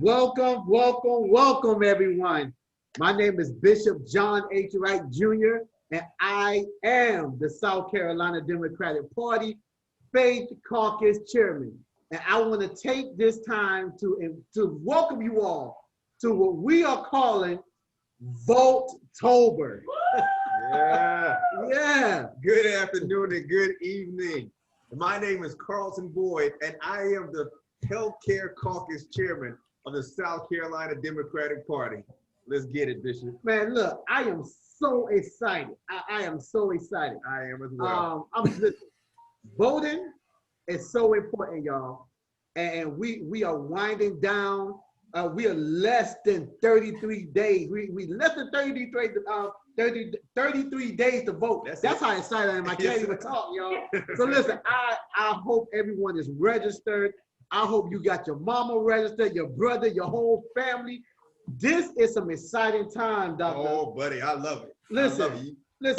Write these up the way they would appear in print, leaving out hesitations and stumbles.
Welcome, welcome, welcome, everyone. My name is Bishop John H. Wright Jr., and I am the South Carolina Democratic Party Faith Caucus Chairman. And I want to take this time to welcome you all to what we are calling VOTETOBER. Yeah. Good afternoon and good evening. My name is Carlton Boyd, and I am the Healthcare Caucus Chairman of the South Carolina Democratic Party. Let's get it, Bishop. Man, look, I am so excited. I am so excited. I am as well. Listen, voting is so important, y'all. And we are winding down. We are less than 33 days. We less than 33 days to vote. That's how excited I am. I can't even talk, y'all. So listen, I hope everyone is registered. I hope you got your mama registered, your brother, your whole family. This is some exciting time, Doctor. Oh, buddy, I love it. Listen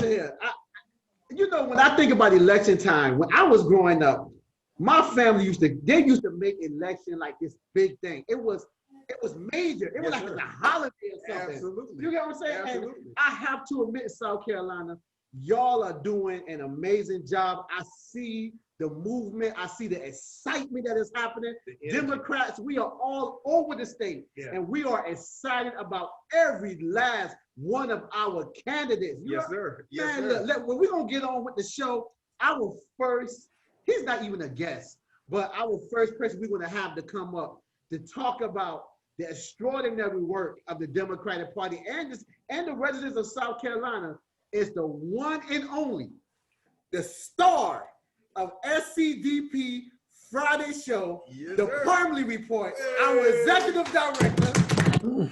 here. You know, when I think about election time, when I was growing up, my family used to make election like this big thing. It was major. It was like a holiday or something. Absolutely. You get what I'm saying? Absolutely. And I have to admit, South Carolina, y'all are doing an amazing job. I see the movement. I see the excitement that is happening. Democrats, we are all over the state, and we are excited about every last one of our candidates. Yes, sir. Yes, Man, sir. look, when we're going to get on with the show, our first, he's not even a guest, but our first person we're going to have to come up to talk about the extraordinary work of the Democratic Party and the residents of South Carolina is the one and only, the star of SCDP Friday show, the Parmley Report, our executive director.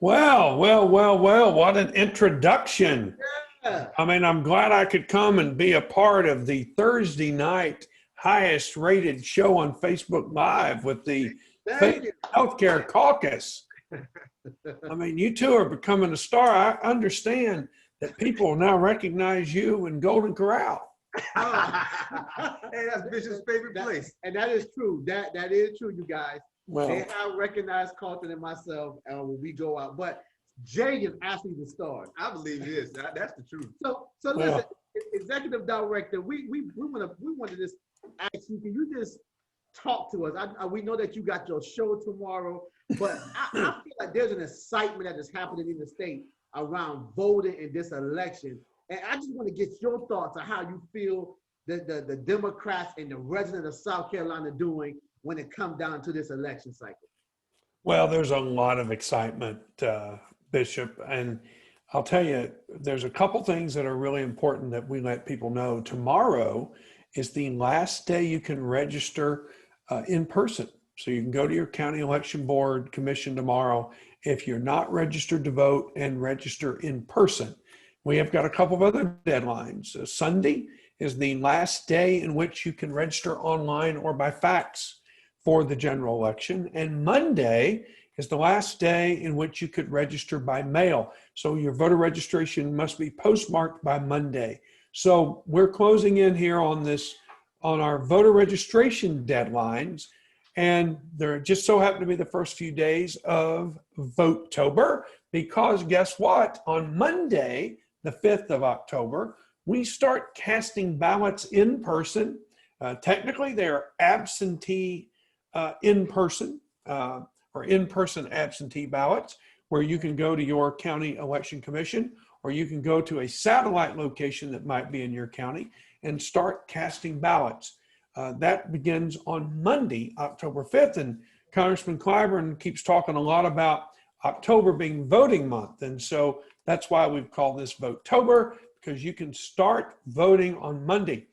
Well, what an introduction. Yeah. I mean, I'm glad I could come and be a part of the Thursday night highest rated show on Facebook Live with the Healthcare Caucus. I mean, you two are becoming a star. I understand that people now recognize you in Golden Corral. Hey, that's Bishop's favorite place. And that is true. That is true, you guys. Well, They have recognized Carlton and myself when we go out. But Jay is actually the star. I believe it is. That's the truth. So listen, executive director, we want to just ask you, can you just talk to us? We know that you got your show tomorrow, but I feel like there's an excitement that is happening in the state around voting in this election. And I just want to get your thoughts on how you feel the Democrats and the residents of South Carolina doing when it comes down to this election cycle. well, there's a lot of excitement, Bishop, and I'll tell you, there's a couple things that are really important that we let people know. Tomorrow is the last day you can register in person. So you can go to your county election board commission tomorrow if you're not registered to vote and register in person. We have got a couple of other deadlines. Sunday is the last day in which you can register online or by fax for the general election. And Monday is the last day in which you could register by mail. So your voter registration must be postmarked by Monday. So we're closing in here on our voter registration deadlines. And there just so happen to be the first few days of VOTETOBER, because guess what? On Monday, the 5th of October, we start casting ballots in person. Technically, they're absentee in-person or in-person absentee ballots, where you can go to your county election commission, or you can go to a satellite location that might be in your county and start casting ballots. That begins on Monday, October 5th. And Congressman Clyburn keeps talking a lot about October being voting month. And so that's why we've called this VOTETOBER, because you can start voting on Monday.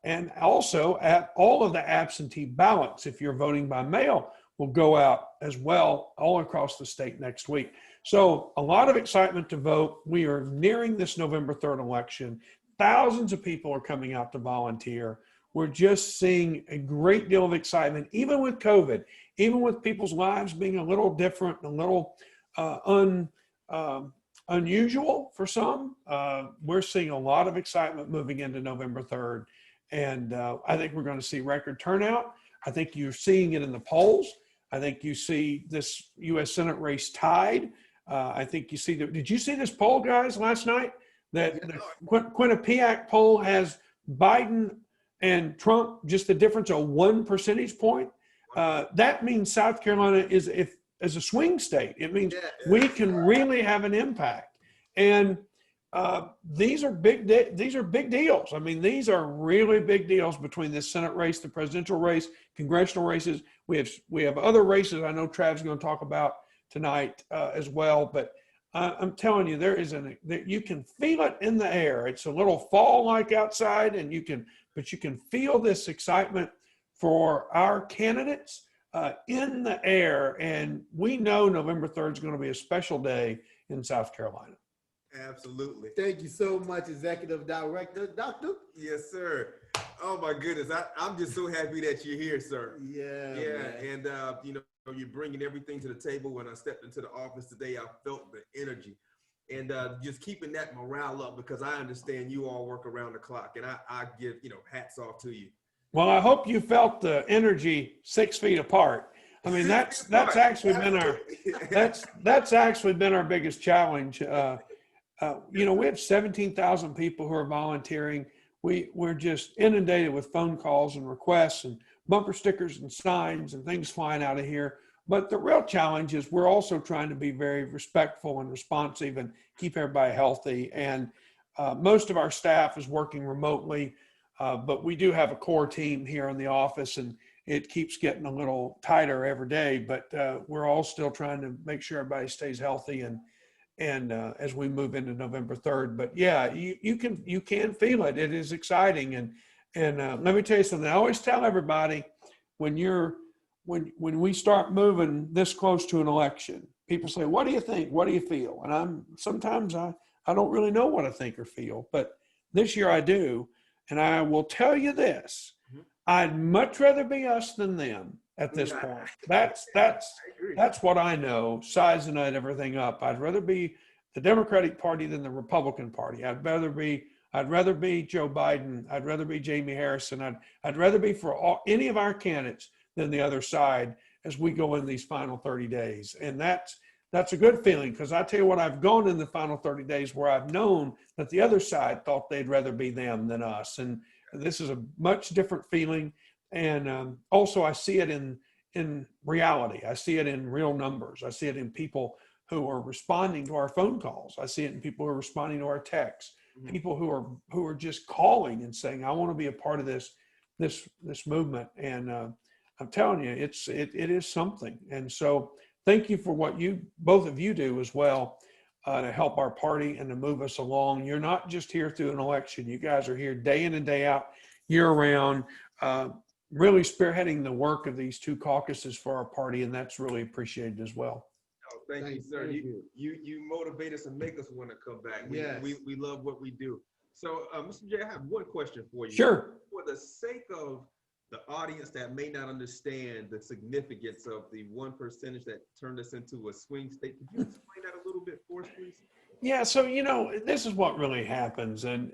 And also at all of the absentee ballots, if you're voting by mail, will go out as well all across the state next week. So a lot of excitement to vote. We are nearing this November 3rd election. Thousands of people are coming out to volunteer. We're just seeing a great deal of excitement, even with COVID, even with people's lives being a little different, a little unusual for some. We're seeing a lot of excitement moving into November 3rd. And I think we're going to see record turnout. I think you're seeing it in the polls. I think you see this U.S. Senate race tied. I think you see did you see this poll, guys, last night? That the Quinnipiac poll has Biden and Trump just the difference of 1 percentage point. That means South Carolina is a swing state. It means we can really have an impact. And these are big deals. I mean, these are really big deals between this Senate race, the presidential race, congressional races. We have other races I know Trav's going to talk about tonight as well. But I'm telling you, you can feel it in the air. It's a little fall-like outside, and you can feel this excitement for our candidates in the air. And we know November 3rd is going to be a special day in South Carolina. Absolutely. Thank you so much, Executive Director. Doctor? Yes, sir. Oh my goodness. I'm just so happy that you're here, sir. Yeah. Man. And you know, you're bringing everything to the table. When I stepped into the office today, I felt the energy and just keeping that morale up, because I understand you all work around the clock, and I give, hats off to you. Well, I hope you felt the energy 6 feet apart. I mean, that's actually been our biggest challenge. We have 17,000 people who are volunteering. We're just inundated with phone calls and requests and bumper stickers and signs and things flying out of here. But the real challenge is we're also trying to be very respectful and responsive and keep everybody healthy. And most of our staff is working remotely, but we do have a core team here in the office, and it keeps getting a little tighter every day. But we're all still trying to make sure everybody stays healthy and as we move into November 3rd. But yeah, you can feel it. It is exciting. And let me tell you something. I always tell everybody when we start moving this close to an election, people say, "What do you think? What do you feel?" And sometimes I don't really know what I think or feel, but this year I do. And I will tell you this: I'd much rather be us than them at this point. That's what I know, sizing everything up. I'd rather be the Democratic Party than the Republican Party. I'd rather be Joe Biden. I'd rather be Jamie Harrison. I'd rather be for any of our candidates than the other side as we go in these final 30 days. And that's a good feeling, because I tell you what, I've gone in the final 30 days where I've known that the other side thought they'd rather be them than us. And this is a much different feeling. And also I see it in reality. I see it in real numbers. I see it in people who are responding to our phone calls. I see it in people who are responding to our texts, people who are just calling and saying, "I want to be a part of this movement." And I'm telling you, it is something. And so thank you for what both of you do as well to help our party and to move us along. You're not just here through an election. You guys are here day in and day out, year round, really spearheading the work of these two caucuses for our party, and that's really appreciated as well. Oh, thank you, sir. You motivate us and make us want to come back. We love what we do. So, Mr. J, I have one question for you. Sure. For the sake of the audience that may not understand the significance of the 1% that turned us into a swing state, could you explain that a little bit for us, please? Yeah. So, this is what really happens, and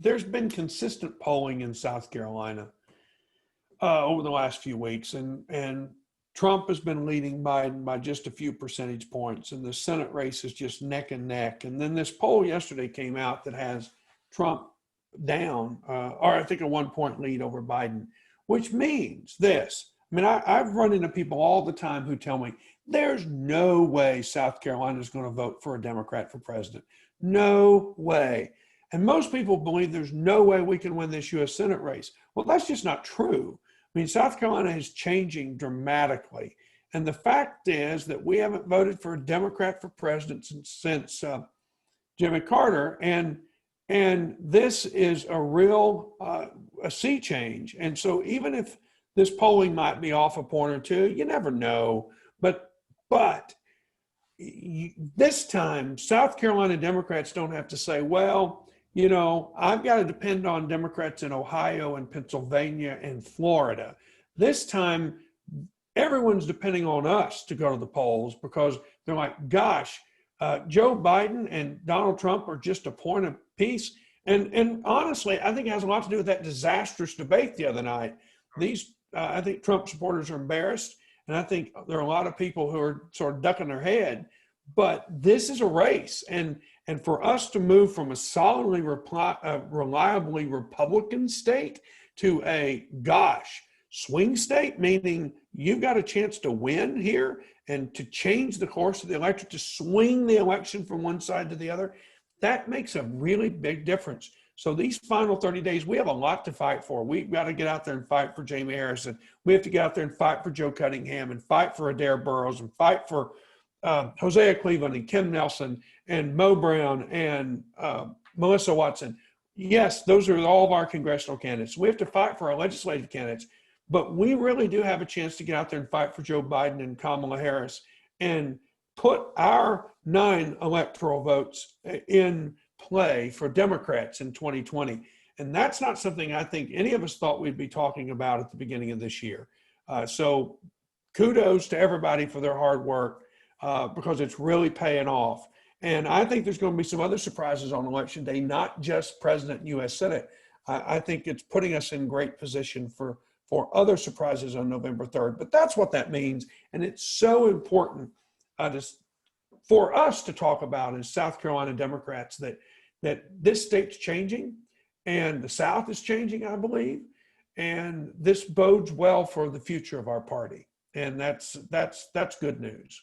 there's been consistent polling in South Carolina over the last few weeks, and Trump has been leading Biden by just a few percentage points, and the Senate race is just neck and neck. And then this poll yesterday came out that has Trump down, or I think a 1-point lead over Biden, which means this. I mean, I've run into people all the time who tell me there's no way South Carolina is going to vote for a Democrat for president. No way. And most people believe there's no way we can win this U.S. Senate race. Well, that's just not true. I mean, South Carolina is changing dramatically. And the fact is that we haven't voted for a Democrat for president since Jimmy Carter. And this is a real a sea change. And so even if this polling might be off a point or two, you never know. But this time, South Carolina Democrats don't have to say, well, I've got to depend on Democrats in Ohio and Pennsylvania and Florida. This time, everyone's depending on us to go to the polls, because they're like, gosh, Joe Biden and Donald Trump are just a point apiece, And honestly, I think it has a lot to do with that disastrous debate the other night. I think Trump supporters are embarrassed, and I think there are a lot of people who are sort of ducking their head. But this is a race, and for us to move from a solidly reliably Republican state to a swing state, meaning you've got a chance to win here and to change the course of the election, to swing the election from one side to the other, that makes a really big difference. So these final 30 days, we have a lot to fight for. We've got to get out there and fight for Jamie Harrison. We have to get out there and fight for Joe Cunningham and fight for Adair Burrows and fight for Hosea Cleveland and Kim Nelson and Mo Brown and Melissa Watson. Yes, those are all of our congressional candidates. We have to fight for our legislative candidates, but we really do have a chance to get out there and fight for Joe Biden and Kamala Harris and put our 9 electoral votes in play for Democrats in 2020. And that's not something I think any of us thought we'd be talking about at the beginning of this year. So kudos to everybody for their hard work because it's really paying off. And I think there's going to be some other surprises on election day, not just President and U.S. Senate. I think it's putting us in great position for other surprises on November 3rd. But that's what that means. And it's so important for us to talk about as South Carolina Democrats that this state's changing and the South is changing, I believe. And this bodes well for the future of our party. And that's good news.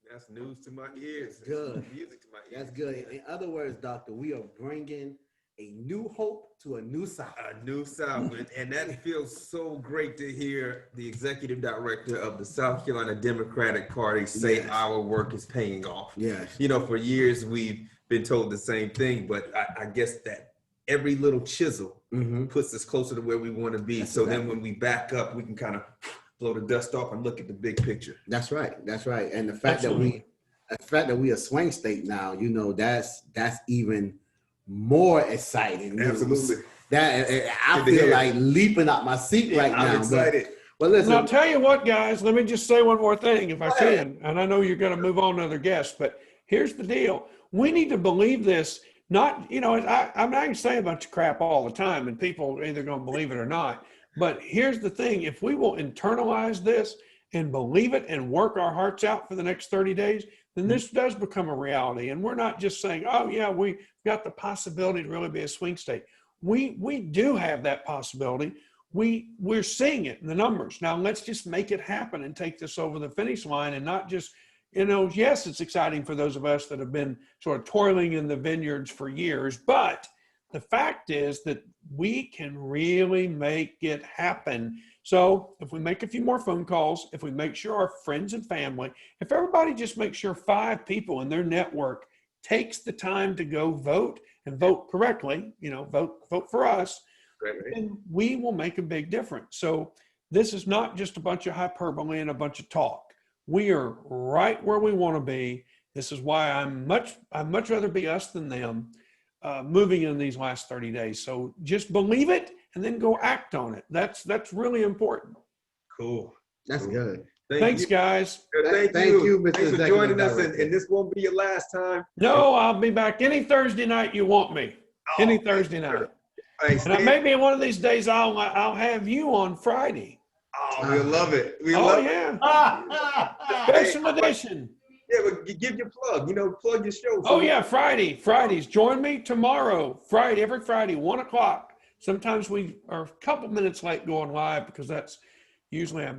That's news to my ears. Good. Music to my ears. That's good. In other words, Doctor, we are bringing a new hope to a new South. A new South. And that feels so great to hear the executive director of the South Carolina Democratic Party say our work is paying off. Yes. You know, for years we've been told the same thing, but I guess that every little chisel puts us closer to where we want to be. That's so exactly. Then when we back up, we can kind of blow the dust off and look at the big picture. That's right. That's right. And the fact that we a swing state now, you know, that's even more exciting. Absolutely. I feel like leaping out my seat right now. I'm excited. But listen, and I'll tell you what, guys, let me just say one more thing if I can. And I know you're going to move on to other guests, but here's the deal. We need to believe this. Not, you know, I'm not going to say a bunch of crap all the time and people are either going to believe it or not. But here's the thing. If we will internalize this and believe it and work our hearts out for the next 30 days, then this does become a reality. And we're not just saying, oh, yeah, we've got the possibility to really be a swing state. We do have that possibility. We're seeing it in the numbers. Now, let's just make it happen and take this over the finish line and not just, you know, yes, it's exciting for those of us that have been sort of toiling in the vineyards for years, but the fact is that we can really make it happen. So if we make a few more phone calls, if we make sure our friends and family, if everybody just makes sure 5 people in their network takes the time to go vote and vote correctly, you know, vote for us, then we will make a big difference. So this is not just a bunch of hyperbole and a bunch of talk. We are right where we want to be. This is why I'd much rather be us than them. Moving in these last 30 days. So just believe it and then go act on it. That's really important. Cool. That's good. Thanks, guys. Thank you, Mr. Thanks for joining us. And this won't be your last time. No, I'll be back any Thursday night you want me. Any Thursday night. And maybe one of these days I'll have you on Friday. Oh, we'll love it. Love it. Special edition. Yeah, but give your plug, you know, plug your show. Oh, yeah, Fridays. Join me tomorrow, every Friday, 1 o'clock. Sometimes we are a couple minutes late going live because that's usually I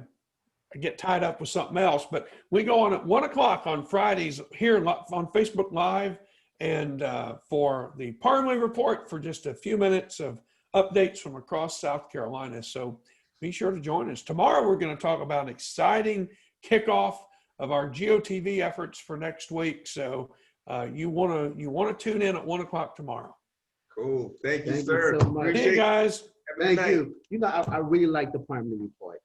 get tied up with something else. But we go on at 1 o'clock on Fridays here on Facebook Live and for the Parnley Report for just a few minutes of updates from across South Carolina. So be sure to join us. Tomorrow we're going to talk about an exciting kickoff of our GOTV efforts for next week. So you want to tune in at 1 o'clock tomorrow. Cool. Thank you, sir. You so much. Hey, guys. Thank you. You know, I really like the Parnley Report.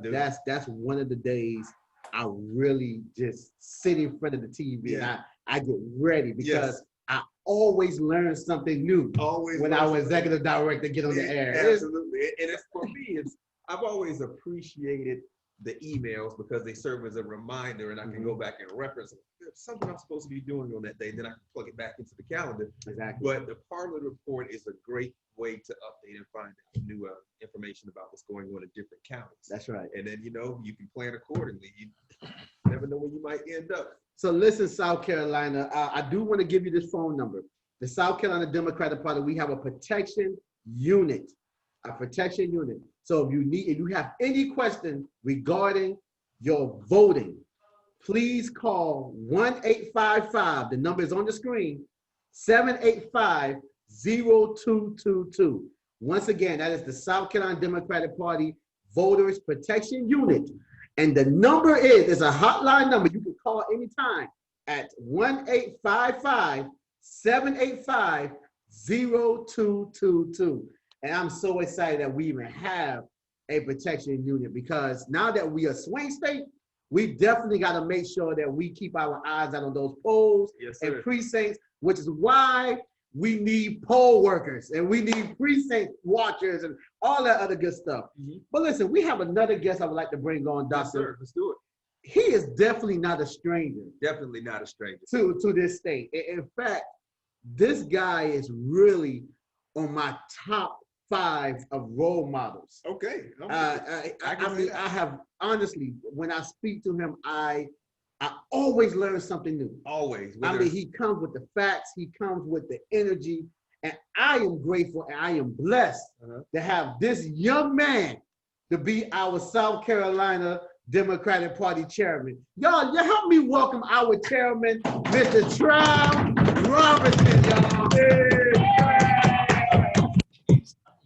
That's one of the days I really just sit in front of the TV and I get ready because I always learn something new. When our executive director get on the air. Absolutely. And it's for me, I've always appreciated the emails because they serve as a reminder, and I can go back and reference something I'm supposed to be doing on that day. Then I can plug it back into the calendar. Exactly. But the Parliament report is a great way to update and find out new information about what's going on in different counties. That's right. And then, you know, you can plan accordingly. You never know where you might end up. So listen, South Carolina, I do want to give you this phone number. The South Carolina Democratic Party, we have a protection unit, So if you have any question regarding your voting, please call 1-855, the number is on the screen, 785-0222. Once again, that is the South Carolina Democratic Party Voters Protection Unit. And the number is a hotline number. You can call anytime at 1-855-785-0222. And I'm so excited that we even have a protection unit, because now that we are swing state, we definitely got to make sure that we keep our eyes out on those polls and precincts, which is why we need poll workers and we need precinct watchers and all that other good stuff. But listen, we have another guest I would like to bring on, Doctor. Yes, sir. Let's do it. He is definitely not a stranger. Definitely not a stranger. To this state. In fact, this guy is really on my top 5 of role models. Okay. I mean, I have, honestly, when I speak to him, I always learn something new. Always. I mean, he comes with the facts, he comes with the energy, and I am grateful and I am blessed to have this young man to be our South Carolina Democratic Party chairman. Y'all help me welcome our chairman, Mr. Trav Robinson, y'all.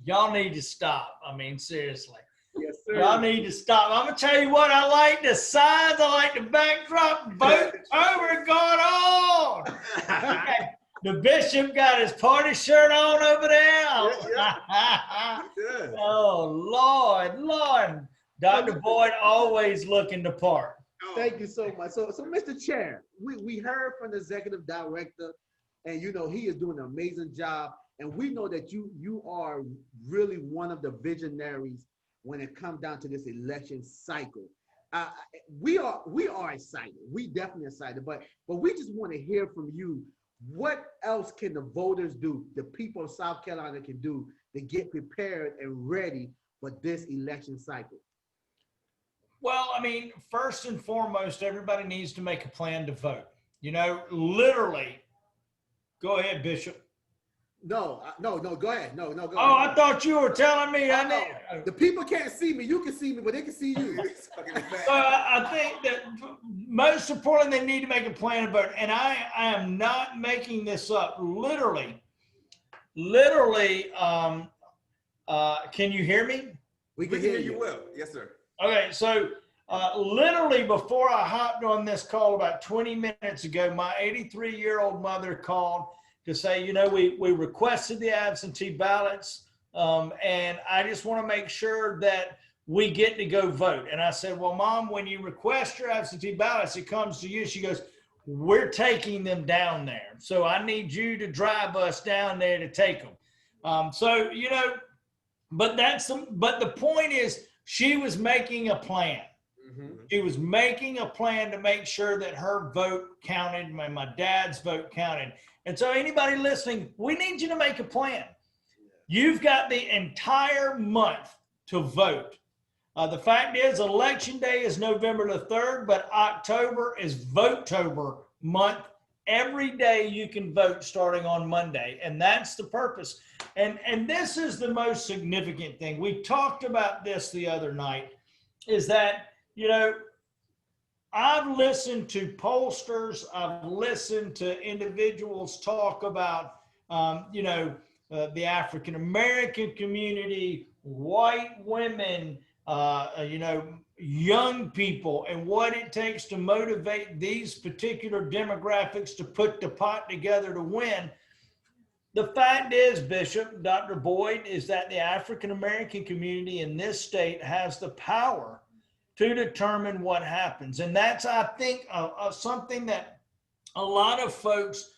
Y'all need to stop. I mean, seriously. Yes, sir. Y'all need to stop. I'm going to tell you what, I like the signs. I like the backdrop. VOTETOBER going on. Okay. The bishop got his party shirt on over there. Oh, Lord. Dr. Boyd always looking the part. Thank you so much. So Mr. Chair, we heard from the executive director, and you know, he is doing an amazing job. And we know that you are really one of the visionaries when it comes down to this election cycle. We are excited. We definitely excited, but we just want to hear from you. What else can the voters do, the people of South Carolina can do to get prepared and ready for this election cycle? Well, I mean, first and foremost, everybody needs to make a plan to vote. You know, literally. Go ahead, Bishop. No, go ahead. No, go ahead. Oh, I thought you were telling me. The people can't see me. You can see me, but they can see you. So I think that most importantly, they need to make a plan to vote. And I am not making this up. Literally, can you hear me? We can hear you well. Yes, sir. Okay, so literally before I hopped on this call about 20 minutes ago, my 83-year-old mother called to say, you know, we requested the absentee ballots, and I just want to make sure that we get to go vote. And I said, well, Mom, when you request your absentee ballots, it comes to you. She goes, we're taking them down there. So I need you to drive us down there to take them. So, you know, but the point is, she was making a plan. She was making a plan to make sure that her vote counted, my dad's vote counted. And so anybody listening, we need you to make a plan. You've got the entire month to vote. The fact is, Election Day is November the 3rd, but October is VOTETOBER month. Every day you can vote starting on Monday, and that's the purpose. And this is the most significant thing. We talked about this the other night, is that, you know, I've listened to pollsters, I've listened to individuals talk about, you know, the African-American community, white women, you know, young people, and what it takes to motivate these particular demographics to put the pot together to win. The fact is, Bishop, Dr. Boyd, is that the African-American community in this state has the power to determine what happens. And that's, I think, something that a lot of folks,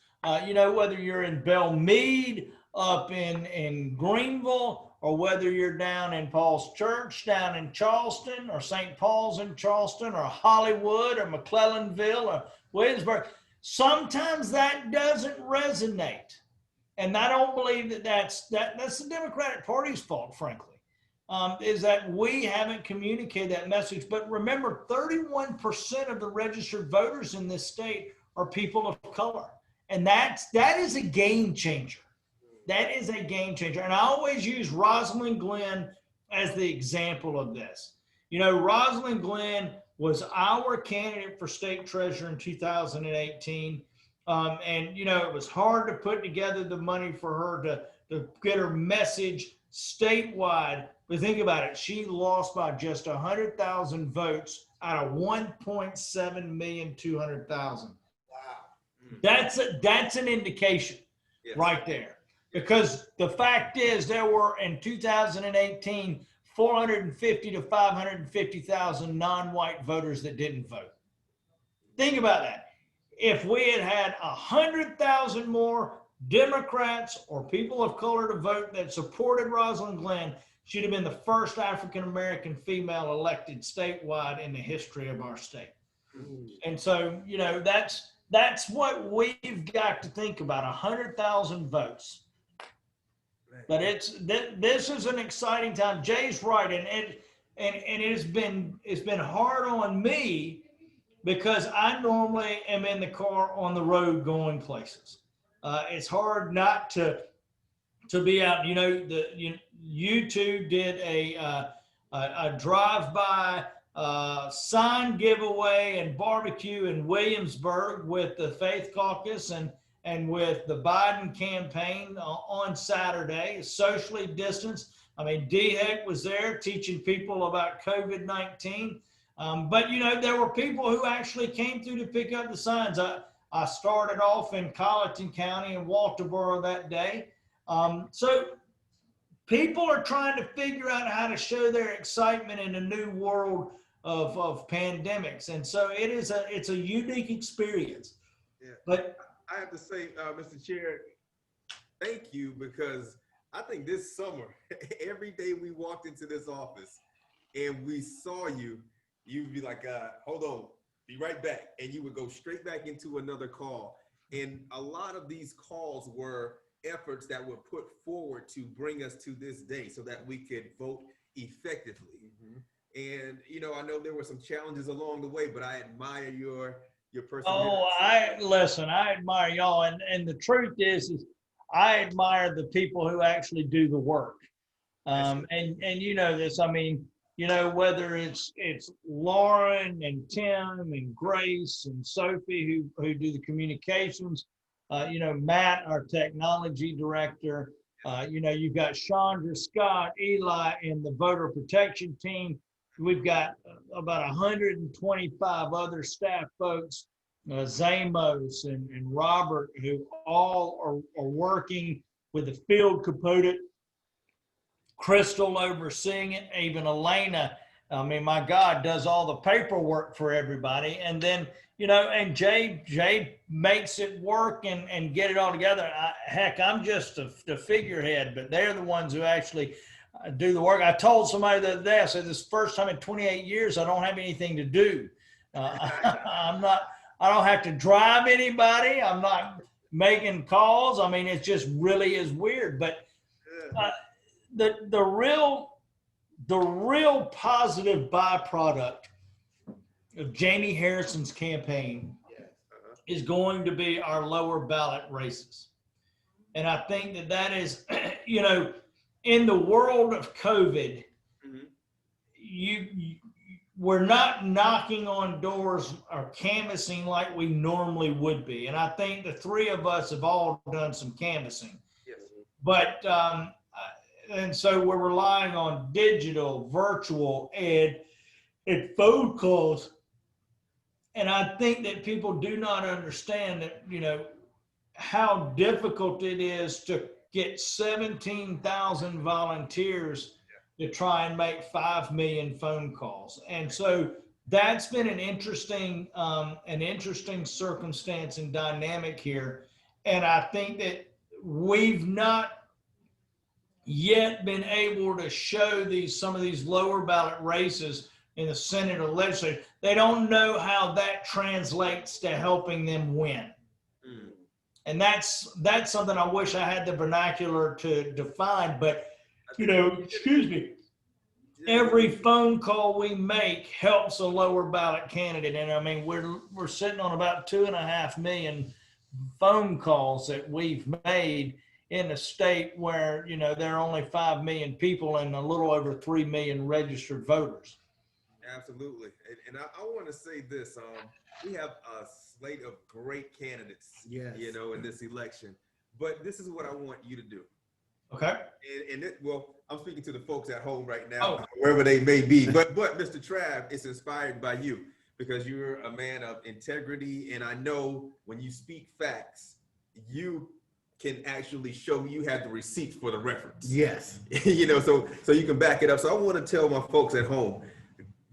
you know, whether you're in Belmead, up in Greenville, or whether you're down in Paul's Church, down in Charleston, or St. Paul's in Charleston, or Hollywood, or McClellanville, or Williamsburg, sometimes that doesn't resonate. And I don't believe that that's the Democratic Party's fault, frankly, is that we haven't communicated that message. But remember, 31% of the registered voters in this state are people of color. And that is a game changer. That is a game changer. And I always use Rosalind Glenn as the example of this. You know, Rosalind Glenn was our candidate for state treasurer in 2018. And, you know, it was hard to put together the money for her to get her message statewide. But think about it. She lost by just 100,000 votes out of 1.7,200,000. Wow. That's an indication right there. Because the fact is, there were in 2018, 450 to 550,000 non-white voters that didn't vote. Think about that. If we had had 100,000 more Democrats or people of color to vote that supported Rosalind Glenn, she'd have been the first African-American female elected statewide in the history of our state. And so, you know, that's what we've got to think about, 100,000 votes. But this is an exciting time. Jay's right, and it's been hard on me because I normally am in the car on the road going places. It's hard not to be out. You know, you two did a drive-by sign giveaway and barbecue in Williamsburg with the Faith Caucus and with the Biden campaign on Saturday, socially distanced. I mean, DHEC was there teaching people about COVID-19. But, you know, there were people who actually came through to pick up the signs. I started off in Colleton County and Walterboro that day. So people are trying to figure out how to show their excitement in a new world of pandemics. And so it's a unique experience. Yeah. But I have to say, Mr. Chair, thank you, because I think this summer, every day we walked into this office and we saw you, you'd be like, hold on, be right back. And you would go straight back into another call. And a lot of these calls were efforts that were put forward to bring us to this day so that we could vote effectively. Mm-hmm. And, you know, I know there were some challenges along the way, but I admire your personality. oh, I admire y'all. And the truth is I admire the people who actually do the work. And you know this, I mean, you know, whether it's Lauren and Tim and Grace and Sophie who do the communications, you know, Matt, our technology director, you know, you've got Chandra, Scott, Eli, and the voter protection team. We've got about 125 other staff folks, Zamos and Robert, who all are working with the field component. Crystal overseeing it, even Elena, I mean, my God, does all the paperwork for everybody. And then, you know, and Jay makes it work and get it all together. Heck, I'm just the figurehead, but they're the ones who actually do the work. I told somebody the other day, I said, this is the first time in 28 years I don't have anything to do. I don't have to drive anybody. I'm not making calls. I mean, it just really is weird. But the real positive byproduct of Jamie Harrison's campaign is going to be our lower ballot races. And I think that is, you know, in the world of COVID, we're not knocking on doors or canvassing like we normally would be. And I think the three of us have all done some canvassing. Yes. But, and so we're relying on digital, virtual, and phone calls. And I think that people do not understand that, you know, how difficult it is to get 17,000 volunteers to try and make 5 million phone calls. And so that's been an interesting circumstance and dynamic here. And I think that we've not yet been able to show some of these lower ballot races in the Senate or legislature. They don't know how that translates to helping them win. Mm. And that's something I wish I had the vernacular to define, but excuse me, every phone call we make helps a lower ballot candidate. And I mean, we're sitting on about 2.5 million phone calls that we've made in a state where, there are only 5 million people and a little over 3 million registered voters. Absolutely. And I want to say this, we have a slate of great candidates, Yes. in this election, but this is what I want you to do. Okay. Well, I'm speaking to the folks at home right now, wherever they may be, but Mr. Trav, it's inspired by you because you're a man of integrity. And I know when you speak facts, you can actually show you have the receipts for the reference. Yes. So you can back it up. So I want to tell my folks at home,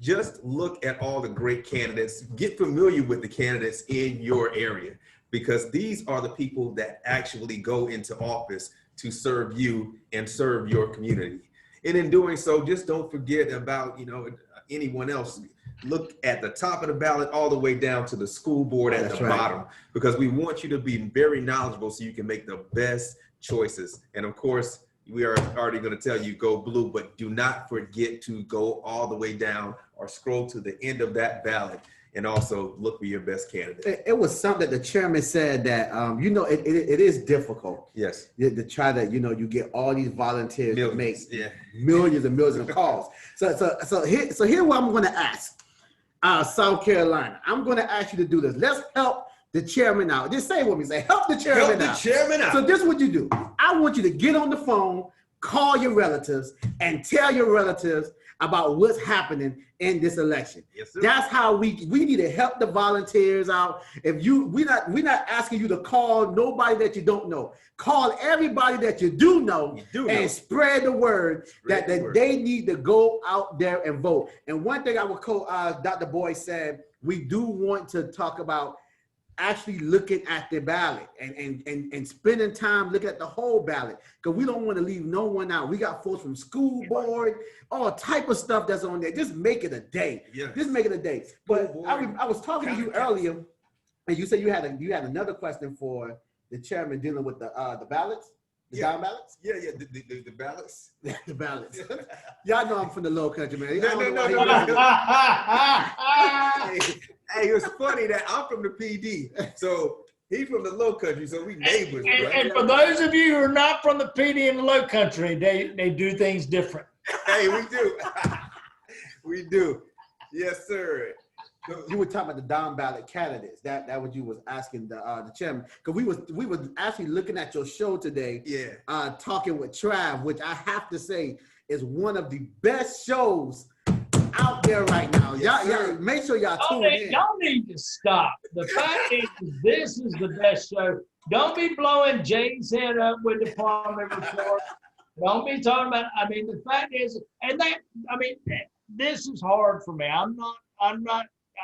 just look at all the great candidates, get familiar with the candidates in your area, because these are the people that actually go into office to serve you and serve your community. And in doing so, just don't forget about, anyone else. Look at the top of the ballot all the way down to the school board at the bottom, because we want you to be very knowledgeable so you can make the best choices. And of course, we are already going to tell you go blue, but do not forget to go all the way down or scroll to the end of that ballot and also look for your best candidate. It was something that the chairman said that, it is difficult. Yes. To try to, you get all these volunteers to make millions and millions of calls. So here's what I'm going to ask South Carolina. I'm going to ask you to do this. Let's help the chairman out. Just say it with me. Say, help the chairman out. So this is what you do. I want you to get on the phone, call your relatives, and tell your relatives about what's happening in this election. Yes, sir. That's how we need to help the volunteers out. We're not asking you to call nobody that you don't know. Call everybody that you do know and spread the word that they need to go out there and vote. And one thing I would call Dr. Boyd said, we do want to talk about actually looking at the ballot and spending time looking at the whole ballot, because we don't want to leave no one out. We got folks from school board, all type of stuff that's on there. Just make it a day. Yes. Just make it a day. But I was talking to you earlier, and you said you had another question for the chairman dealing with the ballots. Down ballots? Yeah, the ballots. The ballots. Y'all know I'm from the low country, man. No. Hey, it was funny that I'm from the PD, so he's from the low country, so we neighbors. And for those of you who are not from the PD and the low country, they do things different. Hey, we do. We do. Yes, sir. You were talking about the down ballot candidates. That what you was asking the chairman, because we was actually looking at your show today. Yeah. Talking with Trav, which I have to say is one of the best shows out there right now. Yes, y'all make sure y'all tune in. Y'all need to stop. The fact is, this is the best show. Don't be blowing Jay's head up with the Department of Report. Don't be talking about. I mean, the fact is, this is hard for me. I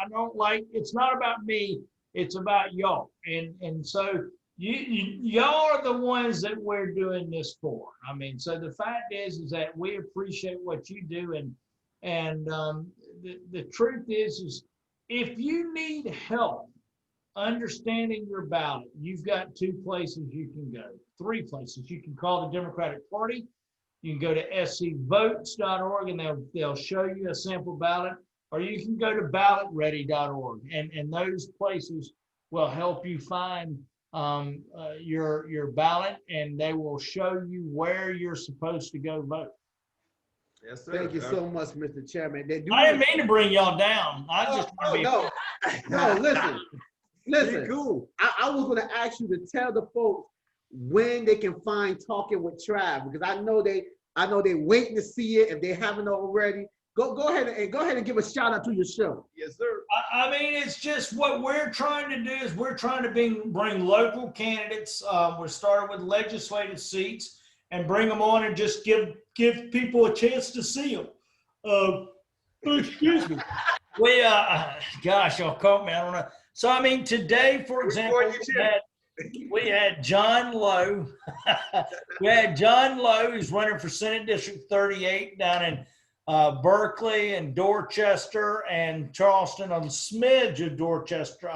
don't like. It's not about me. It's about y'all. And so y'all are the ones that we're doing this for. I mean, so the fact is that we appreciate what you do, and the truth is if you need help understanding your ballot, you've got 2 places you can go, 3 places. You can call the Democratic Party. You can go to scvotes.org and they'll show you a sample ballot, or you can go to ballotready.org, and those places will help you find your ballot, and they will show you where you're supposed to go vote. Yes, sir. Thank you so much, Mr. Chairman. I didn't mean to bring y'all down. I just listen. Pretty cool. I was going to ask you to tell the folks when they can find Talking with Trav, because I know they waiting to see it if they haven't already. Go ahead and give a shout out to your show. Yes, sir. I mean, it's just what we're trying to do is we're trying to bring local candidates. We're starting with legislative seats and bring them on and just give people a chance to see them. Excuse me. Gosh, y'all caught me. I don't know. So, I mean, today, for example, we had John Lowe. We had John Lowe, who's running for Senate District 38 down in Berkeley and Dorchester and Charleston, a smidge of Dorchester,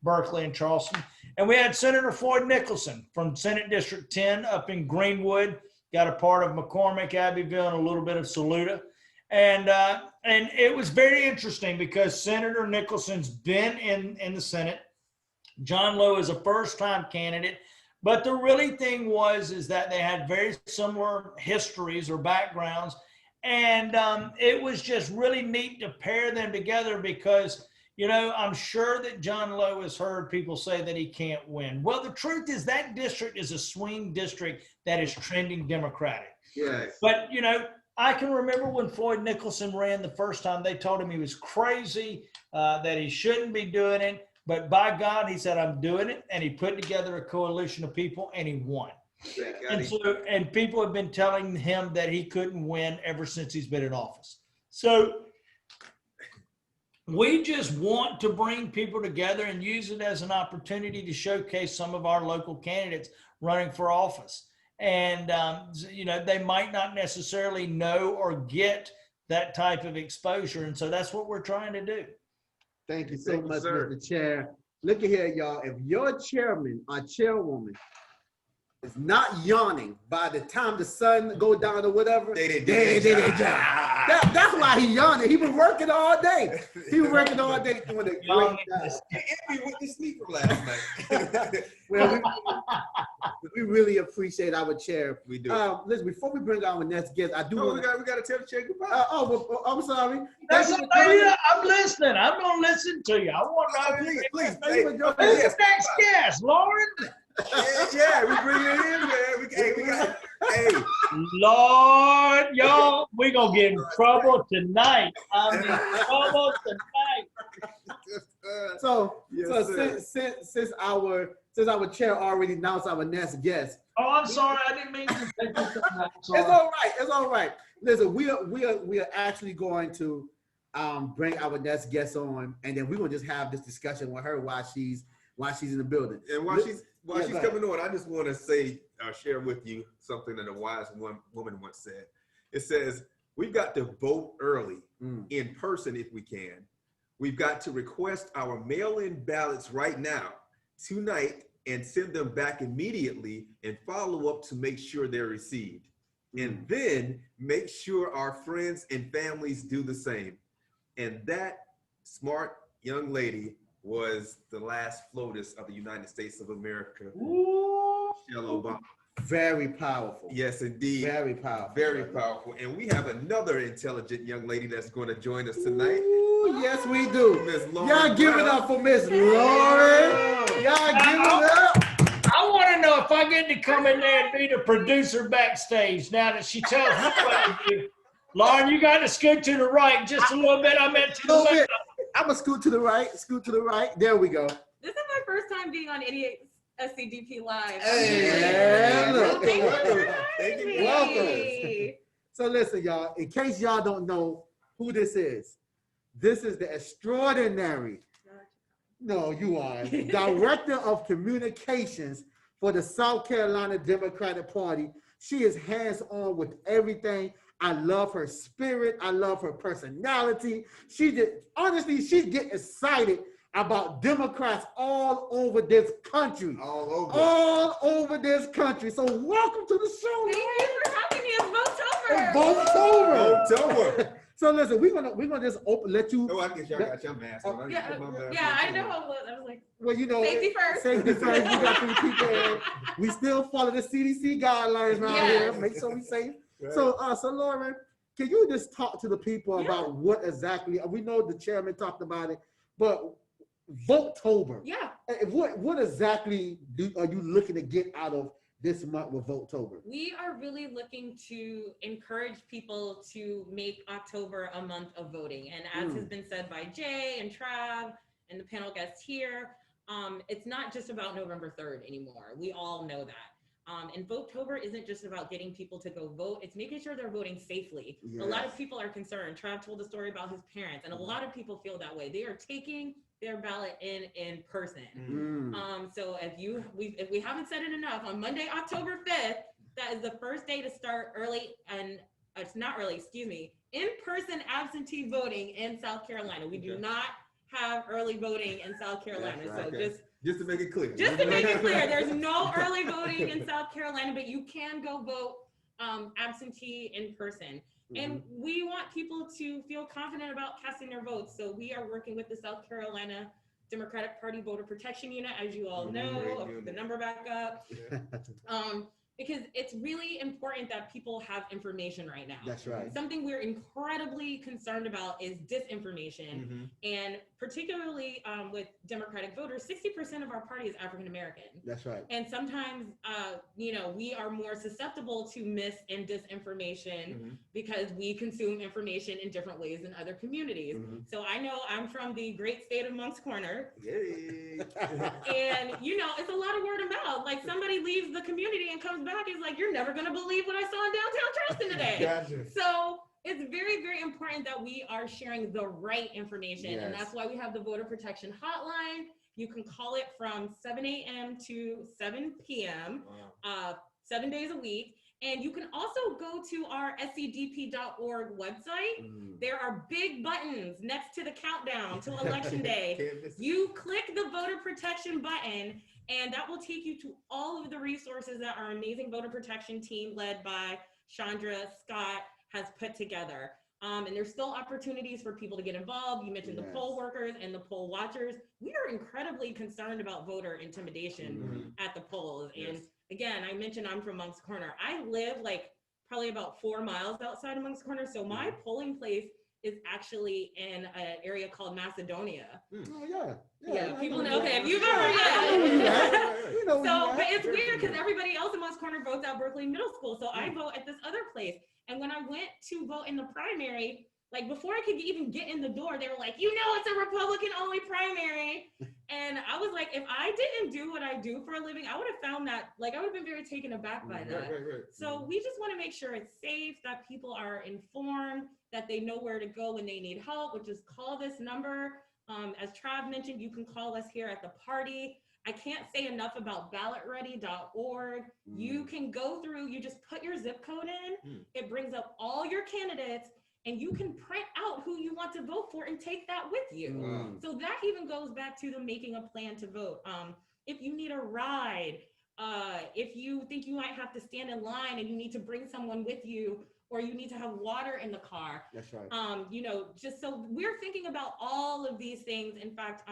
Berkeley and Charleston. And we had Senator Floyd Nicholson from Senate District 10 up in Greenwood, got a part of McCormick, Abbeville, and a little bit of Saluda. And it was very interesting because Senator Nicholson's been in the Senate. John Lowe is a first-time candidate. But the really thing is that they had very similar histories or backgrounds. And it was just really neat to pair them together because, you know, I'm sure that John Lowe has heard people say that he can't win. Well, the truth is that district is a swing district that is trending Democratic. Yes. But, you know, I can remember when Floyd Nicholson ran the first time, they told him he was crazy, that he shouldn't be doing it. But by God, he said, I'm doing it. And he put together a coalition of people and he won. And people have been telling him that he couldn't win ever since he's been in office. So we just want to bring people together and use it as an opportunity to showcase some of our local candidates running for office. And, you know, they might not necessarily know or get that type of exposure. And so that's what we're trying to do. Thank you so much, Mr. Chair. Look at here, y'all. If your chairman or chairwoman is not yawning by the time the sun go down or whatever, they did their job. That's why he yawning. He been working all day. He was working all day doing a great job. We went to sleep from last night. Well, we really appreciate our chair. We do. Listen, before we bring our next guest, I do want we got to tell the chair goodbye. I'm sorry. I'm listening. I'm going to listen to you. I want to please. Who's the next guest, Lauren? Yeah, we bring it in, man. We got, Lord, y'all, we're going to get in trouble tonight. I'm in trouble tonight. So Yes, since our chair already announced our next guest. Oh, I'm sorry. I didn't mean to take you something. It's all right. It's all right. Listen, we are actually going to bring our next guest on, and then we're gonna just have this discussion with her while she's in the building. And while she's coming on, I just want to say, share with you something that a wise woman once said. It says, we've got to vote early in person if we can. We've got to request our mail-in ballots right now, tonight, and send them back immediately and follow up to make sure they're received. And then make sure our friends and families do the same. And that smart young lady was the last FLOTUS of the United States of America, Michelle Obama. Very powerful. Yes, indeed. Very powerful. Very powerful. And we have another intelligent young lady that's going to join us tonight. Ooh, yes, we do. Miss Lauren. Y'all give it up for Miss Lauren. Y'all give it up. I want to know if I get to come in there and be the producer backstage now that she tells me what to do. Lauren, you got to scoot to the right just a little bit. I meant to the left. I'm going to scoot to the right. There we go. This is my first time being on SCDP Live. Hey, look. Thank you. Welcome. So listen, y'all, in case y'all don't know who this is the extraordinary, no, you are, Director of Communications for the South Carolina Democratic Party. She is hands-on with everything. I love her spirit. I love her personality. She's getting excited about Democrats all over this country. All over this country. So welcome to the show. Thank you for having me. It's VOTETOBER. So listen, we're gonna just let you. Oh, I guess y'all got your mask on. I know. I was like, well, you know, safety first. Safety first. We got to keep it. We still follow the CDC guidelines around here. Make sure we safe. Right. So Lauren, can you just talk to the people about what exactly? We know the chairman talked about it, but VOTETOBER. Yeah. What exactly are you looking to get out of this month with VOTETOBER? We are really looking to encourage people to make October a month of voting. And as has been said by Jay and Trav and the panel guests here, it's not just about November 3rd anymore. We all know that. And VOTETOBER isn't just about getting people to go vote, it's making sure they're voting safely. Yes. A lot of people are concerned. Trav told a story about his parents, and a lot of people feel that way. They are taking their ballot in person. So if we haven't said it enough, on Monday, October 5th, that is the first day to start early, and it's not early, excuse me, in-person absentee voting in South Carolina. We do not have early voting in South Carolina. Right. So just to make it clear. just to make it clear, there's no early voting in South Carolina, but you can go vote absentee in person. And we want people to feel confident about casting their votes. So we are working with the South Carolina Democratic Party Voter Protection Unit, as you all know. I'll put the number back up. Because it's really important that people have information right now. That's right. Something we're incredibly concerned about is disinformation. And particularly with Democratic voters, 60% of our party is African American. That's right. And sometimes, we are more susceptible to mis and disinformation because we consume information in different ways than other communities. So I know I'm from the great state of Moncks Corner. Yay. And, it's a lot of word of mouth. Like somebody leaves the community and comes back, is like, you're never going to believe what I saw in downtown Charleston today. Gotcha. So it's very, very important that we are sharing the right information. Yes. And that's why we have the voter protection hotline. You can call it from 7 a.m. to 7 p.m., 7 days a week. And you can also go to our SCDP.org website. There are big buttons next to the countdown to Election Day. You click the voter protection button, and that will take you to all of the resources that our amazing voter protection team led by Chandra Scott has put together. And there's still opportunities for people to get involved. You mentioned the poll workers and the poll watchers. We are incredibly concerned about voter intimidation at the polls. And again, I mentioned I'm from Moncks Corner. I live probably about 4 miles outside of Moncks Corner. So my polling place is actually in an area called Macedonia. Oh, yeah, people know. Okay, if you've ever, but it's weird because everybody else in Moncks Corner votes out Berkeley Middle School. So I vote at this other place. And when I went to vote in the primary, before I could even get in the door, they were like, it's a Republican only primary. And I was like, if I didn't do what I do for a living, I would have found that, I would have been very taken aback by that. Right. So we just want to make sure it's safe, that people are informed, that they know where to go when they need help, which is call this number. As Trav mentioned, you can call us here at the party. I can't say enough about ballotready.org. You can go through, you just put your zip code in, it brings up all your candidates, and you can print out who you want to vote for and take that with you. So that even goes back to the making a plan to vote. If you need a ride, if you think you might have to stand in line and you need to bring someone with you, or you need to have water in the car. That's right. Just so we're thinking about all of these things. In fact,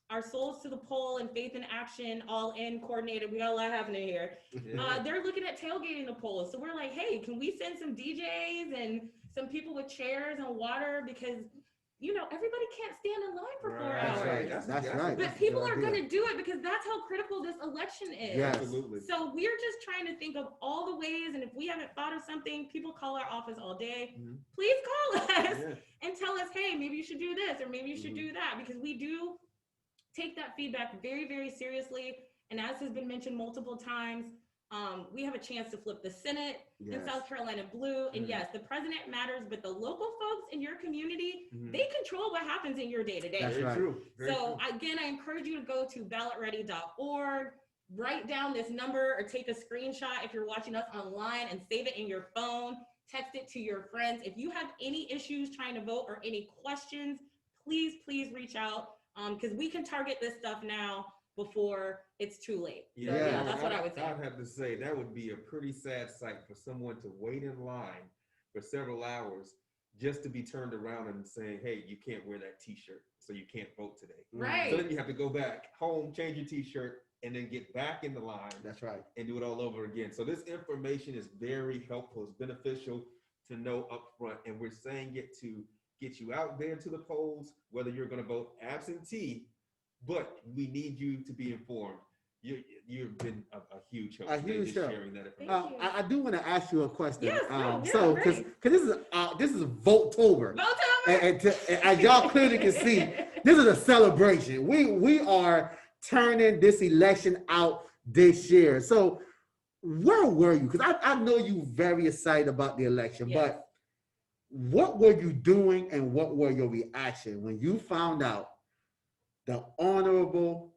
our Souls to the Poll and Faith in Action, all in coordinated. We got a lot happening here. They're looking at tailgating the polls. So we're like, hey, can we send some DJs and some people with chairs and water? Because, everybody can't stand in line for 4 hours. That's right. But people are going to do it because that's how critical this election is. Yes. Absolutely. So we're just trying to think of all the ways. And if we haven't thought of something, people call our office all day. Please call us and tell us, hey, maybe you should do this or maybe you should do that, because we do take that feedback very, very seriously. And as has been mentioned multiple times, we have a chance to flip the Senate in South Carolina blue. And yes, the president matters, but the local folks in your community, they control what happens in your day-to-day. That's right. So again, I encourage you to go to ballotready.org, write down this number or take a screenshot if you're watching us online and save it in your phone, text it to your friends. If you have any issues trying to vote or any questions, please reach out. Because we can target this stuff now before it's too late. Yeah, that's what I would say. I'd have to say that would be a pretty sad sight for someone to wait in line for several hours just to be turned around and saying, hey, you can't wear that t-shirt, so you can't vote today. Right. So then you have to go back home, change your t-shirt, and then get back in the line. That's right. And do it all over again. So this information is very helpful. It's beneficial to know up front. And we're saying it to get you out there to the polls, whether you're going to vote absentee, but we need you to be informed. You've been a huge help. A huge help. Sharing that information. I do want to ask you a question. Yes, so because this is VOTETOBER. And as y'all clearly can see, this is a celebration. We are turning this election out this year. So where were you? Because I know you very excited about the election, Yes. but what were you doing and what were your reaction when you found out the Honorable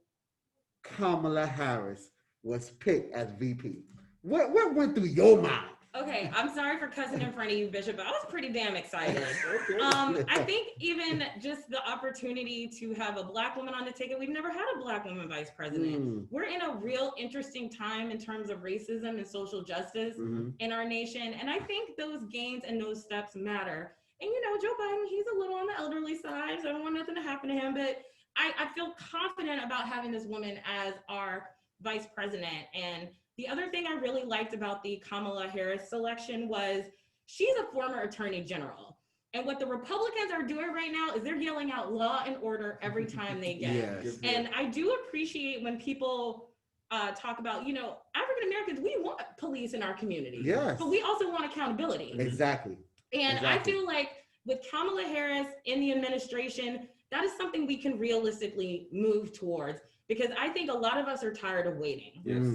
Kamala Harris was picked as VP? What went through your mind? Okay, I'm sorry for cussing in front of you, Bishop, but I was pretty damn excited. Okay. I think even just the opportunity to have a Black woman on the ticket, we've never had a Black woman vice president. We're in a real interesting time in terms of racism and social justice in our nation. And I think those gains and those steps matter. And you know, Joe Biden, he's a little on the elderly side, so I don't want nothing to happen to him, but I feel confident about having this woman as our vice president. And the other thing I really liked about the Kamala Harris selection was she's a former attorney general. And what the Republicans are doing right now is they're yelling out law and order every time they get it. Yes. And I do appreciate when people talk about, you know, African Americans, we want police in our community. Yes. But we also want accountability. Exactly. And Exactly. I feel like with Kamala Harris in the administration, that is something we can realistically move towards, because I think a lot of us are tired of waiting. Yes.